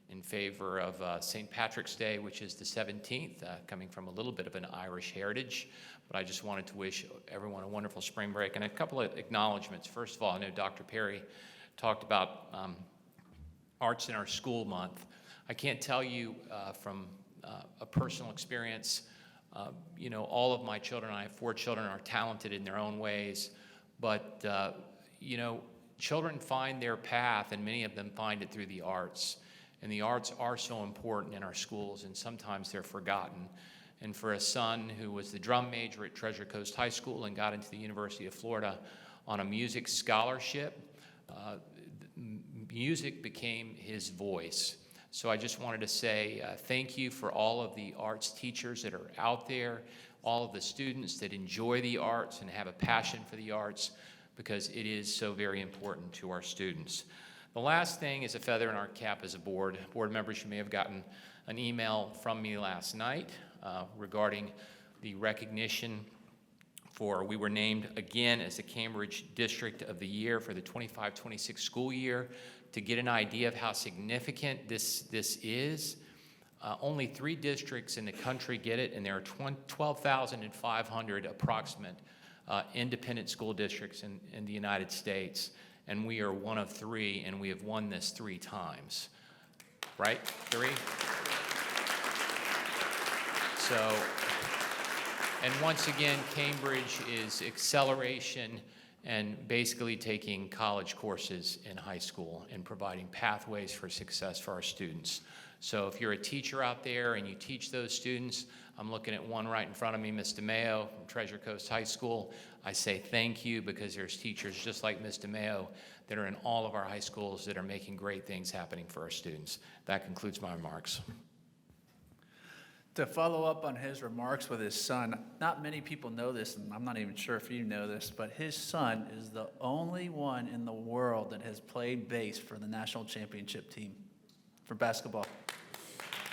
in favor of St. Patrick's Day, which is the 17th, coming from a little bit of an Irish heritage. But I just wanted to wish everyone a wonderful spring break. And a couple of acknowledgments. First of all, I know Dr. Perry talked about Arts in Our School Month. I can't tell you from a personal experience, you know, all of my children, I have 4 children, are talented in their own ways. But, you know, children find their path, and many of them find it through the arts. And the arts are so important in our schools, and sometimes they're forgotten. And for a son who was the drum major at Treasure Coast High School and got into the University of Florida on a music scholarship, music became his voice. So I just wanted to say thank you for all of the arts teachers that are out there, all of the students that enjoy the arts and have a passion for the arts, because it is so very important to our students. The last thing is a feather in our cap as a board. Board members, you may have gotten an email from me last night regarding the recognition for, we were named again as the Cambridge District of the Year for the 25-26 school year. To get an idea of how significant this is, only 3 districts in the country get it, and there are 12,500 approximate independent school districts in the United States, and we are one of 3, and we have won this 3 times, right? 3? So, and once again, Cambridge is acceleration and basically taking college courses in high school and providing pathways for success for our students. So if you're a teacher out there and you teach those students, I'm looking at one right in front of me, Ms. DeMayo from Treasure Coast High School. I say thank you, because there's teachers just like Ms. DeMayo that are in all of our high schools that are making great things happening for our students. That concludes my remarks. To follow up on his remarks with his son, not many people know this, and I'm not even sure if you know this, but his son is the only one in the world that has played bass for the national championship team for basketball.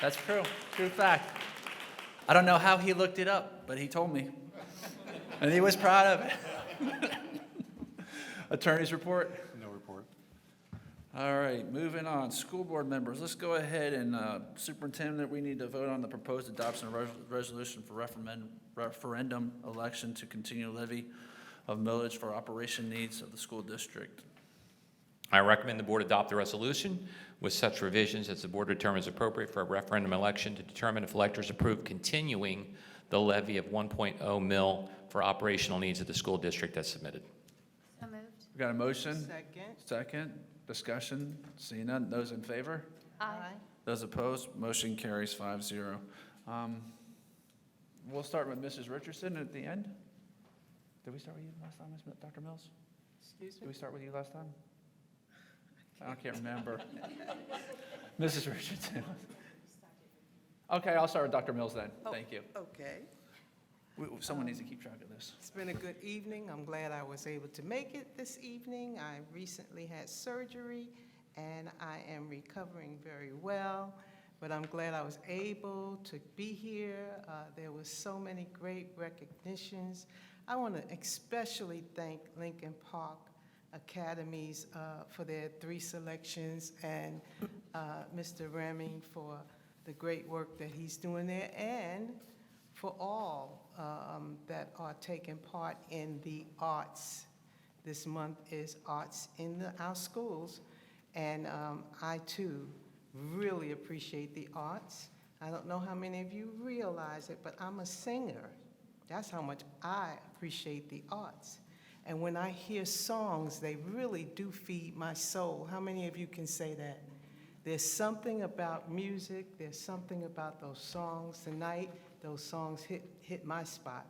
That's true, true fact. I don't know how he looked it up, but he told me, and he was proud of it. Attorney's report? No report. All right, moving on. School board members, let's go ahead and, Superintendent, we need to vote on the proposed adoption of resolution for referendum election to continue levy of millage for operation needs of the school district. I recommend the board adopt the resolution with such revisions as the board determines appropriate for a referendum election to determine if electors approve continuing the levy of 1.0 mil for operational needs of the school district as submitted. So moved. We got a motion? Second. Second. Discussion? Seeing none. Those in favor? Aye. Those opposed? Motion carries 5-0. We'll start with Mrs. Richardson at the end. Did we start with you last time, Dr. Mills? Excuse Did we start with you last time? I can't remember. Mrs. Richardson. Okay, I'll start with Dr. Mills then. Thank you. Okay. Someone needs to keep track of this. It's been a good evening. I'm glad I was able to make it this evening. I recently had surgery, and I am recovering very well. but I'm glad I was able to be here. There was so many great recognitions. I want to especially thank Lincoln Park Academies for their 3 selections, and Mr. Reming for the great work that he's doing there, and for all that are taking part in the arts. This month is Arts in our Schools, and I too really appreciate the arts. I don't know how many of you realize it, but I'm a singer. That's how much I appreciate the arts. And when I hear songs, they really do feed my soul. How many of you can say that? There's something about music, there's something about those songs. Tonight, those songs hit my spot.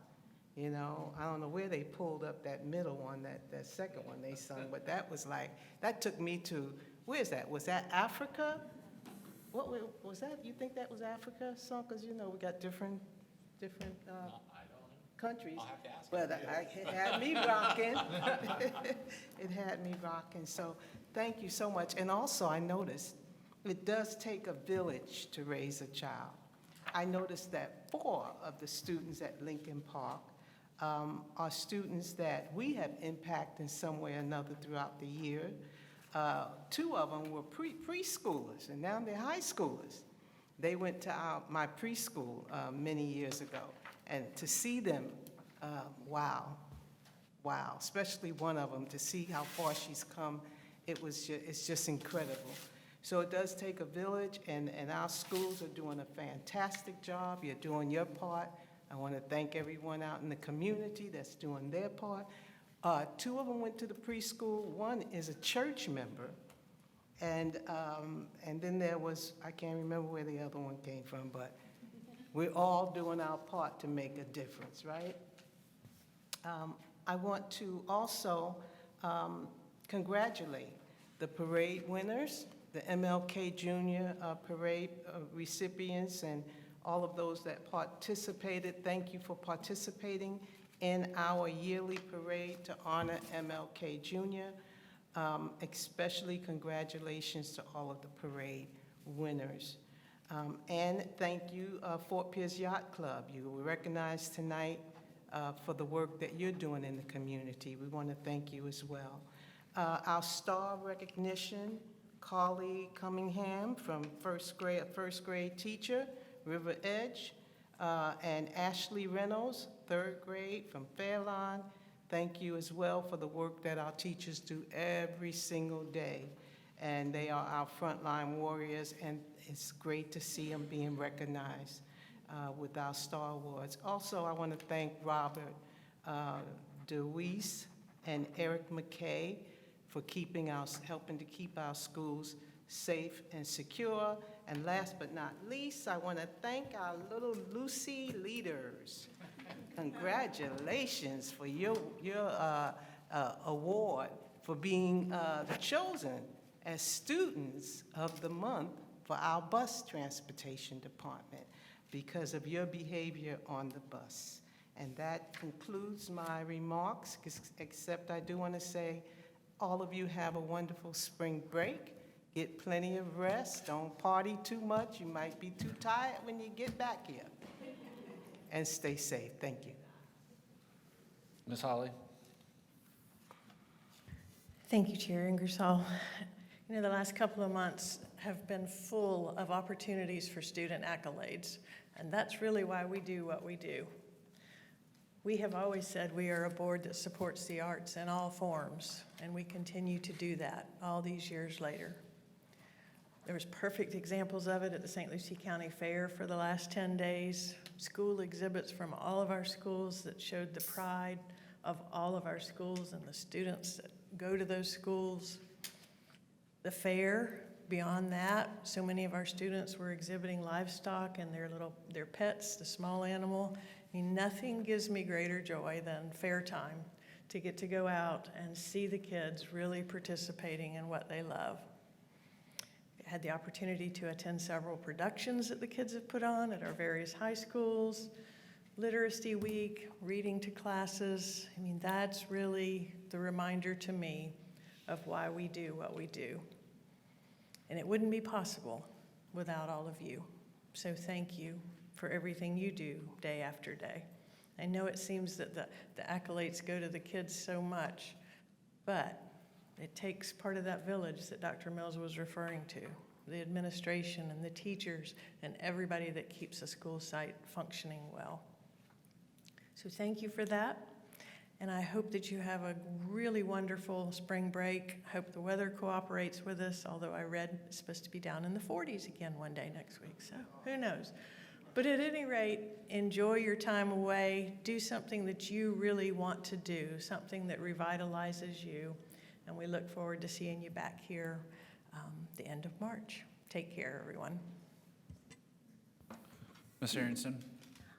You know, I don't know where they pulled up that middle one, that second one they sung, but that was like, that took me to, where's that? Was that Africa? What was that? You think that was Africa song? Because you know we got different countries. I'll have to ask But it had me rocking. It had me rocking. So thank you so much. And also I noticed it does take a village to raise a child. I noticed that 4 of the students at Lincoln Park are students that we have impacted in some way or another throughout the year. 2 of them were preschoolers, and now they're high schoolers. They went to my preschool many years ago, and to see them, wow, especially one of them, to see how far she's come, it's just incredible. So it does take a village, and our schools are doing a fantastic job. You're doing your part. I want to thank everyone out in the community that's doing their part. 2 of them went to the preschool. 1 is a church member, and then there was, I can't remember where the other one came from, but we're all doing our part to make a difference, right? I want to also congratulate the parade winners, the MLK Junior Parade recipients, and all of those that participated. Thank you for participating in our yearly parade to honor MLK Junior. Especially congratulations to all of the parade winners. And thank you, Fort Pierce Yacht Club. You were recognized tonight for the work that you're doing in the community. We want to thank you as well. Our star recognition, Carly Cunningham from first grade teacher, River Edge, and Ashley Reynolds, 3rd grade from Fairlawn. Thank you as well for the work that our teachers do every single day. And they are our frontline warriors, and it's great to see them being recognized with our Star Awards. Also, I want to thank Robert DeWeese and Eric McKay for helping to keep our schools safe and secure. And last but not least, I want to thank our little Lucie leaders. Congratulations for your award for being chosen as students of the month for our bus transportation department because of your behavior on the bus. And that concludes my remarks, except I do want to say all of you have a wonderful spring break. Get plenty of rest. Don't party too much. You might be too tired when you get back here. And stay safe. Thank you. Ms. Holly? Thank you, Chair Ingersoll. You know, the last couple of months have been full of opportunities for student accolades, and that's really why we do what we do. We have always said we are a board that supports the arts in all forms, and we continue to do that all these years later. There was perfect examples of it at the St. Lucie County Fair for the last 10 days, school exhibits from all of our schools that showed the pride of all of our schools and the students that go to those schools. The fair, beyond that, so many of our students were exhibiting livestock and their pets, the small animal. I mean, nothing gives me greater joy than fair time to get to go out and see the kids really participating in what they love. I had the opportunity to attend several productions that the kids have put on at our various high schools, Literacy Week, reading to classes. I mean, that's really the reminder to me of why we do what we do. And it wouldn't be possible without all of you. So thank you for everything you do day after day. I know it seems that the accolades go to the kids so much, but it takes part of that village that Dr. Mills was referring to, the administration and the teachers and everybody that keeps a school site functioning well. So thank you for that. And I hope that you have a really wonderful spring break. I hope the weather cooperates with us, although I read it's supposed to be down in the 40s again one day next week, so who knows. But at any rate, enjoy your time away. Do something that you really want to do, something that revitalizes you. And we look forward to seeing you back here the end of March. Take care, everyone. Ms. Aronson.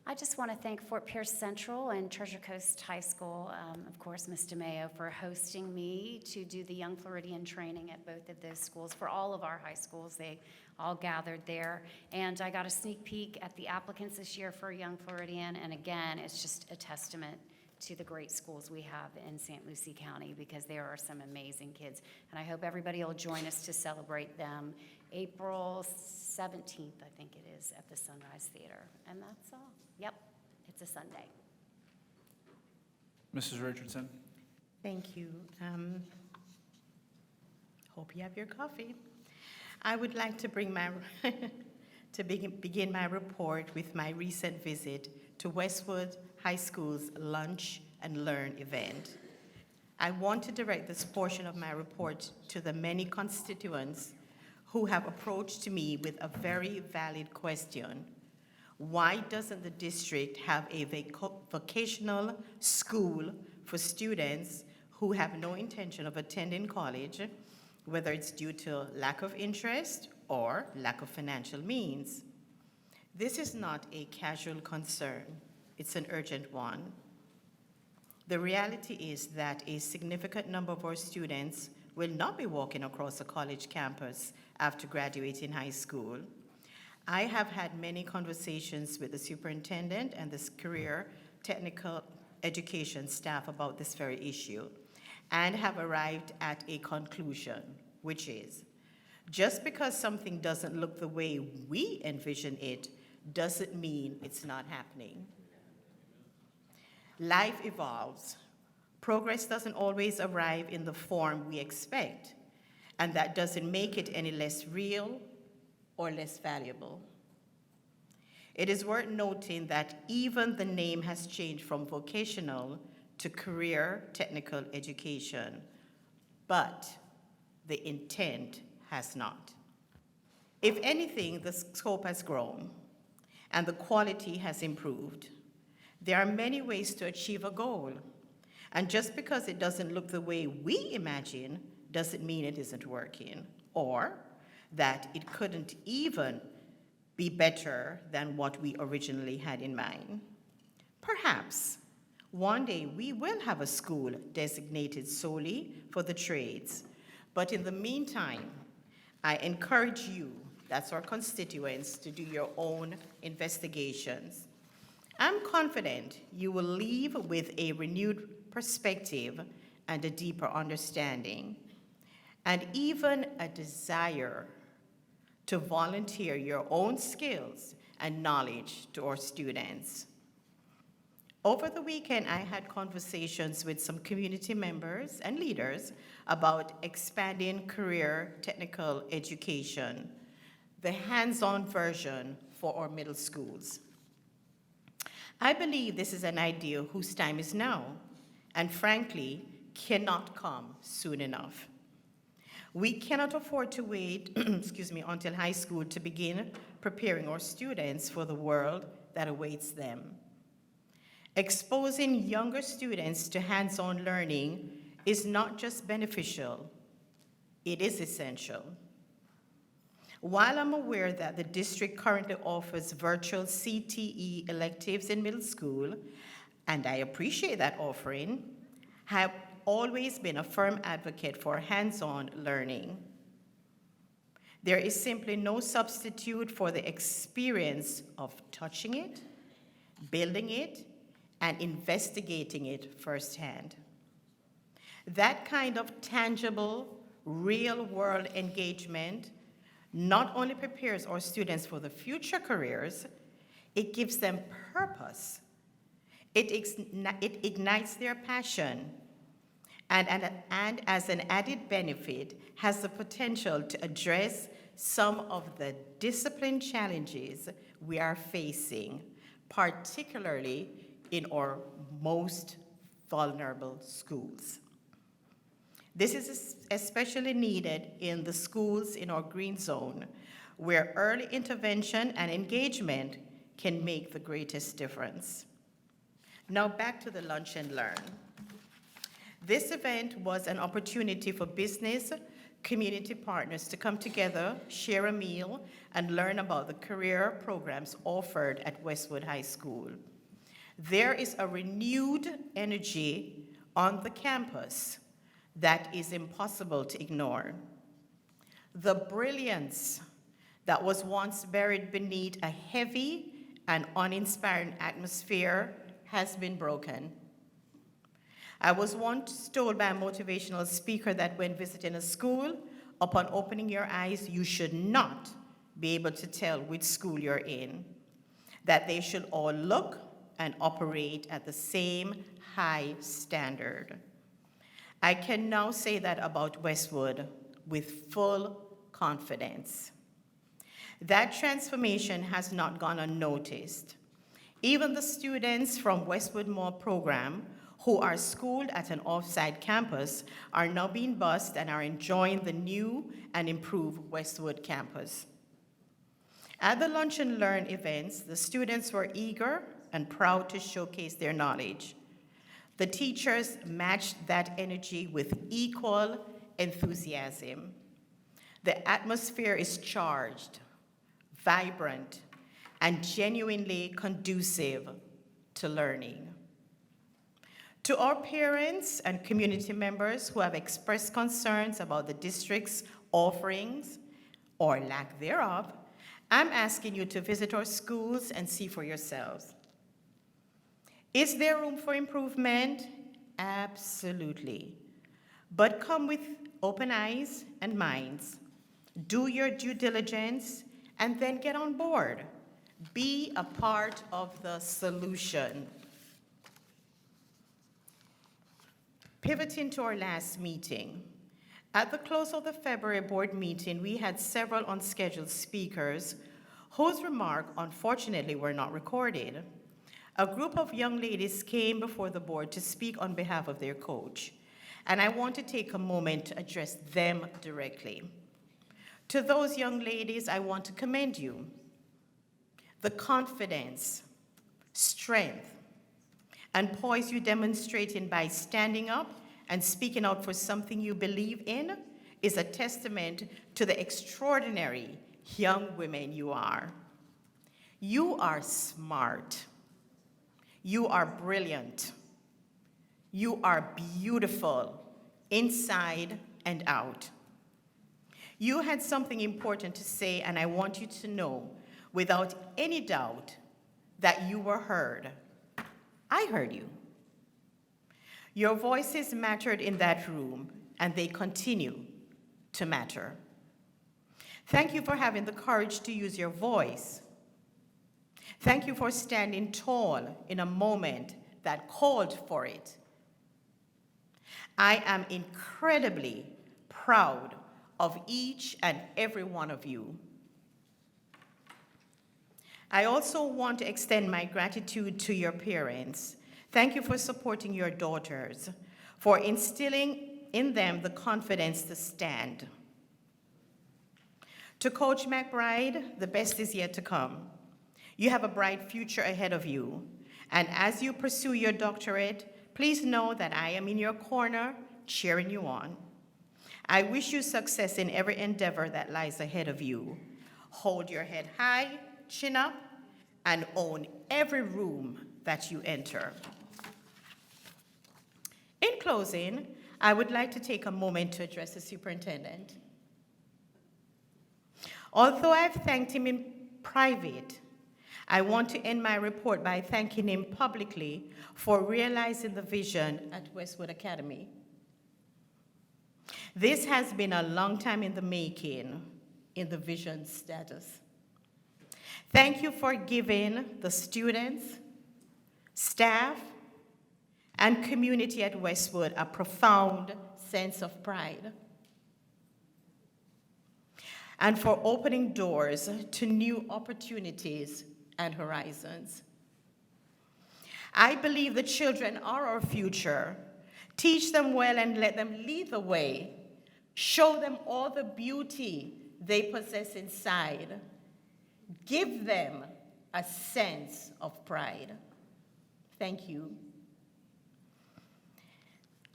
I just want to thank Fort Pierce Central and Treasure Coast High School, of course, Ms. DeMayo, for hosting me to do the Young Floridian training at both of those schools. For all of our high schools, they all gathered there. And I got a sneak peek at the applicants this year for Young Floridian. And again, it's just a testament to the great schools we have in St. Lucie County, because there are some amazing kids. And I hope everybody will join us to celebrate them April 17th, I think it is, at the Sunrise Theater. And that's all. Yep, it's a Sunday. Mrs. Richardson. Thank you. Hope you have your coffee. I would like to bring my begin my report with my recent visit to Westwood High School's Lunch and Learn event. I want to direct this portion of my report to the many constituents who have approached me with a very valid question. Why doesn't the district have a vocational school for students who have no intention of attending college, whether it's due to lack of interest or lack of financial means? This is not a casual concern. It's an urgent one. The reality is that a significant number of our students will not be walking across a college campus after graduating high school. I have had many conversations with the superintendent and the career technical education staff about this very issue, and have arrived at a conclusion, which is, just because something doesn't look the way we envision it, doesn't mean it's not happening. Life evolves. Progress doesn't always arrive in the form we expect, and that doesn't make it any less real or less valuable. It is worth noting that even the name has changed from vocational to career technical education, but the intent has not. If anything, the scope has grown and the quality has improved. There are many ways to achieve a goal, and just because it doesn't look the way we imagine doesn't mean it isn't working, or that it couldn't even be better than what we originally had in mind. Perhaps one day we will have a school designated solely for the trades, but in the meantime, I encourage you, that's our constituents, to do your own investigations. I'm confident you will leave with a renewed perspective and a deeper understanding, and even a desire to volunteer your own skills and knowledge to our students. Over the weekend, I had conversations with some community members and leaders about expanding career technical education, the hands-on version for our middle schools. I believe this is an idea whose time is now, and frankly, cannot come soon enough. We cannot afford to wait until high school to begin preparing our students for the world that awaits them. Exposing younger students to hands-on learning is not just beneficial, it is essential. While I'm aware that the district currently offers virtual CTE electives in middle school, and I appreciate that offering, I have always been a firm advocate for hands-on learning. There is simply no substitute for the experience of touching it, building it, and investigating it firsthand. That kind of tangible, real-world engagement not only prepares our students for the future careers, it gives them purpose. It ignites their passion, and as an added benefit, has the potential to address some of the discipline challenges we are facing, particularly in our most vulnerable schools. This is especially needed in the schools in our green zone, where early intervention and engagement can make the greatest difference. Now back to the Lunch and Learn. This event was an opportunity for business, community partners to come together, share a meal, and learn about the career programs offered at Westwood High School. There is a renewed energy on the campus that is impossible to ignore. The brilliance that was once buried beneath a heavy and uninspiring atmosphere has been broken. I was once told by a motivational speaker that when visiting a school, upon opening your eyes, you should not be able to tell which school you're in, that they should all look and operate at the same high standard. I can now say that about Westwood with full confidence. That transformation has not gone unnoticed. Even the students from Westwood Mall program who are schooled at an off-site campus are now being bused and are enjoying the new and improved Westwood campus. At the Lunch and Learn events, the students were eager and proud to showcase their knowledge. The teachers matched that energy with equal enthusiasm. The atmosphere is charged, vibrant, and genuinely conducive to learning. To our parents and community members who have expressed concerns about the district's offerings or lack thereof, I'm asking you to visit our schools and see for yourselves. Is there room for improvement? Absolutely. But come with open eyes and minds. Do your due diligence and then get on board. Be a part of the solution. Pivoting to our last meeting. At the close of the February board meeting, we had several unscheduled speakers whose remarks, unfortunately, were not recorded. A group of young ladies came before the board to speak on behalf of their coach, and I want to take a moment to address them directly. To those young ladies, I want to commend you. The confidence, strength, and poise you demonstrating by standing up and speaking out for something you believe in is a testament to the extraordinary young women you are. You are smart. You are brilliant. You are beautiful, inside and out. You had something important to say, and I want you to know, without any doubt, that you were heard. I heard you. Your voices mattered in that room, and they continue to matter. Thank you for having the courage to use your voice. Thank you for standing tall in a moment that called for it. I am incredibly proud of each and every one of you. I also want to extend my gratitude to your parents. Thank you for supporting your daughters, for instilling in them the confidence to stand. To Coach McBride, the best is yet to come. You have a bright future ahead of you, and as you pursue your doctorate, please know that I am in your corner, cheering you on. I wish you success in every endeavor that lies ahead of you. Hold your head high, chin up, and own every room that you enter. In closing, I would like to take a moment to address the superintendent. Although I've thanked him in private, I want to end my report by thanking him publicly for realizing the vision at Westwood Academy. This has been a long time in the making. in the vision status. Thank you for giving the students, staff, and community at Westwood a profound sense of pride, and for opening doors to new opportunities and horizons. I believe the children are our future. Teach them well and let them lead the way. Show them all the beauty they possess inside. Give them a sense of pride. Thank you.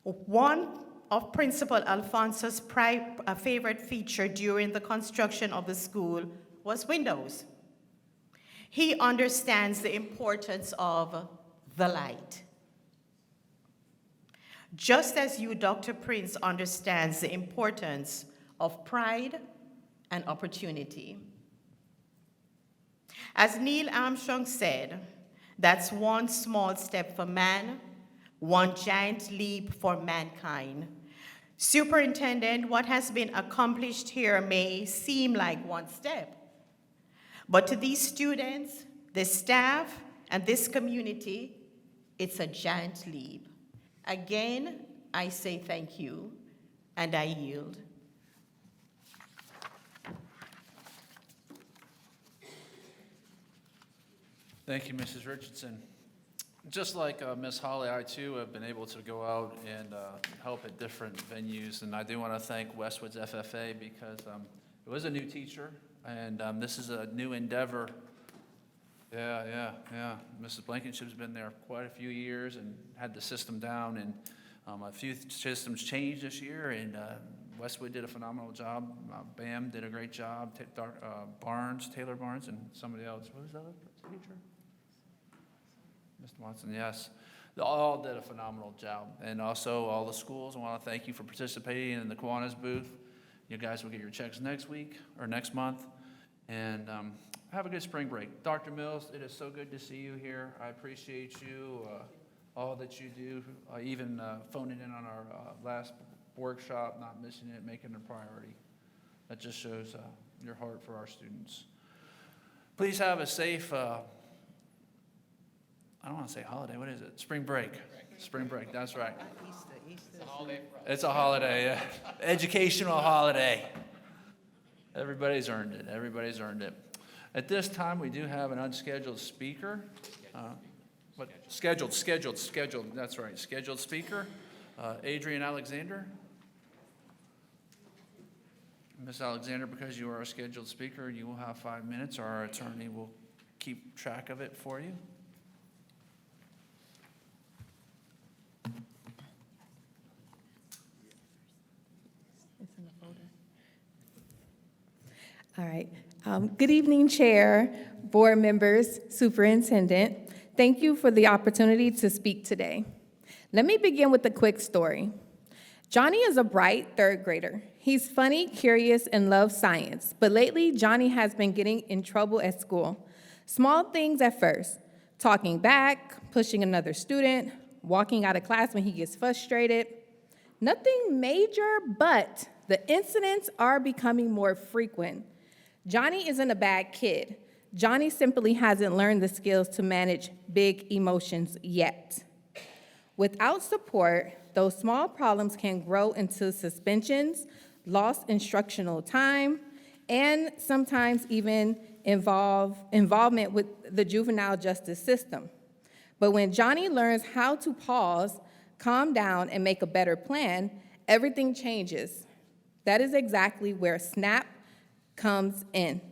One of Principal Alfonso's favorite feature during the construction of the school was windows. He understands the importance of the light. Just as you, Dr. Prince, understands the importance of pride and opportunity. As Neil Armstrong said, that's one small step for man, one giant leap for mankind. Superintendent, what has been accomplished here may seem like one step, but to these students, this staff, and this community, it's a giant leap. Again, I say thank you, and I yield. Thank you, Mrs. Richardson. Just like Ms. Holly, I too have been able to go out and help at different venues, and I do want to thank Westwood's FFA because it was a new teacher, and this is a new endeavor. Yeah. Mrs. Blankenship's been there quite a few years and had the system down, and a few systems changed this year, and Westwood did a phenomenal job. BAM did a great job. Taylor Barnes, and somebody else. What was the other teacher? Mr. Watson, yes. They all did a phenomenal job. And also all the schools, I want to thank you for participating in the Kiwanis booth. You guys will get your checks next week or next month. And have a good spring break. Dr. Mills, it is so good to see you here. I appreciate you, all that you do, even phoning in on our last workshop, not missing it, making it a priority. That just shows your heart for our students. Please have a safe, I don't want to say holiday, what is it? Spring break. Spring break, that's right. Easter. It's a holiday, yeah. Educational holiday. Everybody's earned it. At this time, we do have an unscheduled speaker. Scheduled, that's right, scheduled speaker, Adrian Alexander. Ms. Alexander, because you are a scheduled speaker, you will have 5 minutes. Our attorney will keep track of it for you. All right. Good evening, Chair, board members, Superintendent. Thank you for the opportunity to speak today. Let me begin with a quick story. Johnny is a bright third grader. He's funny, curious, and loves science. But lately, Johnny has been getting in trouble at school. Small things at first: talking back, pushing another student, walking out of class when he gets frustrated. Nothing major, but the incidents are becoming more frequent. Johnny isn't a bad kid. Johnny simply hasn't learned the skills to manage big emotions yet. Without support, those small problems can grow into suspensions, lost instructional time, and sometimes even involvement with the juvenile justice system. But when Johnny learns how to pause, calm down, and make a better plan, everything changes. That is exactly where SNAP comes in.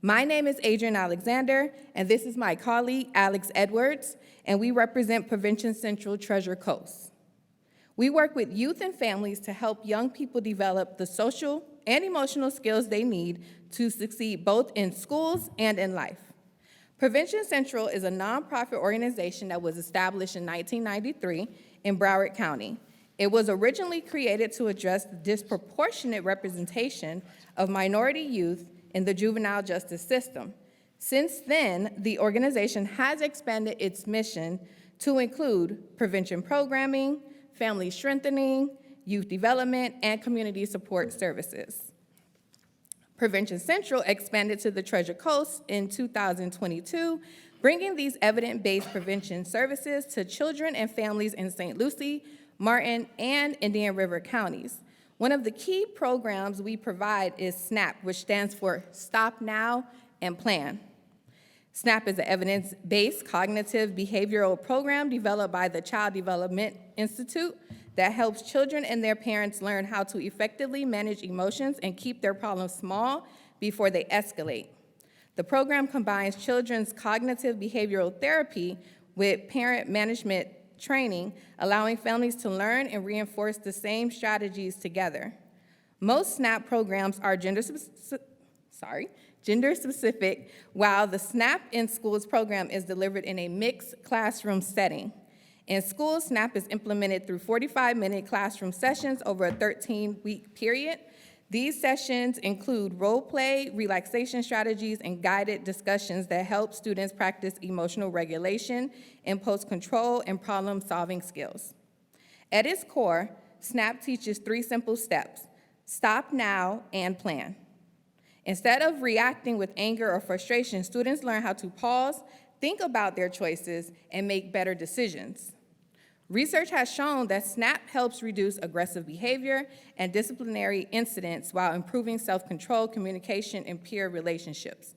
My name is Adrian Alexander, and this is my colleague, Alex Edwards, and we represent Prevention Central Treasure Coast. We work with youth and families to help young people develop the social and emotional skills they need to succeed both in schools and in life. Prevention Central is a nonprofit organization that was established in 1993 in Broward County. It was originally created to address the disproportionate representation of minority youth in the juvenile justice system. Since then, the organization has expanded its mission to include prevention programming, family strengthening, youth development, and community support services. Prevention Central expanded to the Treasure Coast in 2022, bringing these evidence-based prevention services to children and families in St. Lucie, Martin, and Indian River counties. One of the key programs we provide is SNAP, which stands for Stop Now and Plan. SNAP is an evidence-based cognitive behavioral program developed by the Child Development Institute that helps children and their parents learn how to effectively manage emotions and keep their problems small before they escalate. The program combines children's cognitive behavioral therapy with parent management training, allowing families to learn and reinforce the same strategies together. Most SNAP programs are gender specific, while the SNAP in Schools program is delivered in a mixed classroom setting. In schools, SNAP is implemented through 45-minute classroom sessions over a 13-week period. These sessions include role play, relaxation strategies, and guided discussions that help students practice emotional regulation, impulse control, and problem-solving skills. At its core, SNAP teaches 3 simple steps: stop now and plan. Instead of reacting with anger or frustration, students learn how to pause, think about their choices, and make better decisions. Research has shown that SNAP helps reduce aggressive behavior and disciplinary incidents while improving self-control, communication, and peer relationships.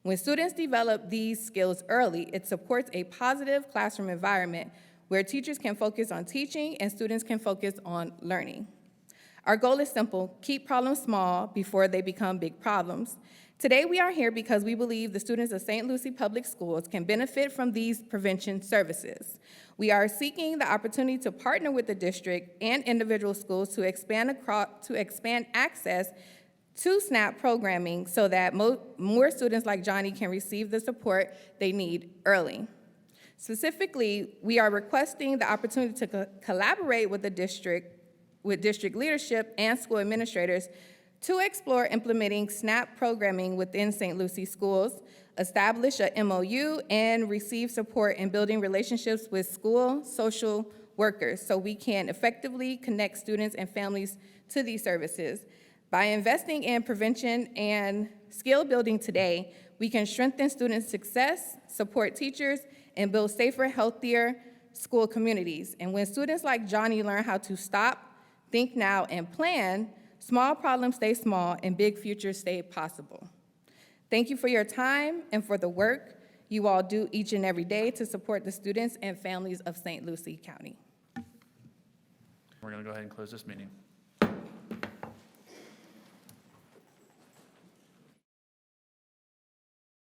When students develop these skills early, it supports a positive classroom environment where teachers can focus on teaching and students can focus on learning. Our goal is simple: keep problems small before they become big problems. Today we are here because we believe the students of St. Lucie Public Schools can benefit from these prevention services. We are seeking the opportunity to partner with the district and individual schools to expand access to SNAP programming so that more students like Johnny can receive the support they need early. Specifically, we are requesting the opportunity to collaborate with the district leadership and school administrators to explore implementing SNAP programming within St. Lucie schools, establish a MOU, and receive support in building relationships with school social workers so we can effectively connect students and families to these services. By investing in prevention and skill building today, we can strengthen student success, support teachers, and build safer, healthier school communities. And when students like Johnny learn how to stop, think now, and plan, small problems stay small and big futures stay possible. Thank you for your time and for the work you all do each and every day to support the students and families of St. Lucie County. We're going to go ahead and close this meeting.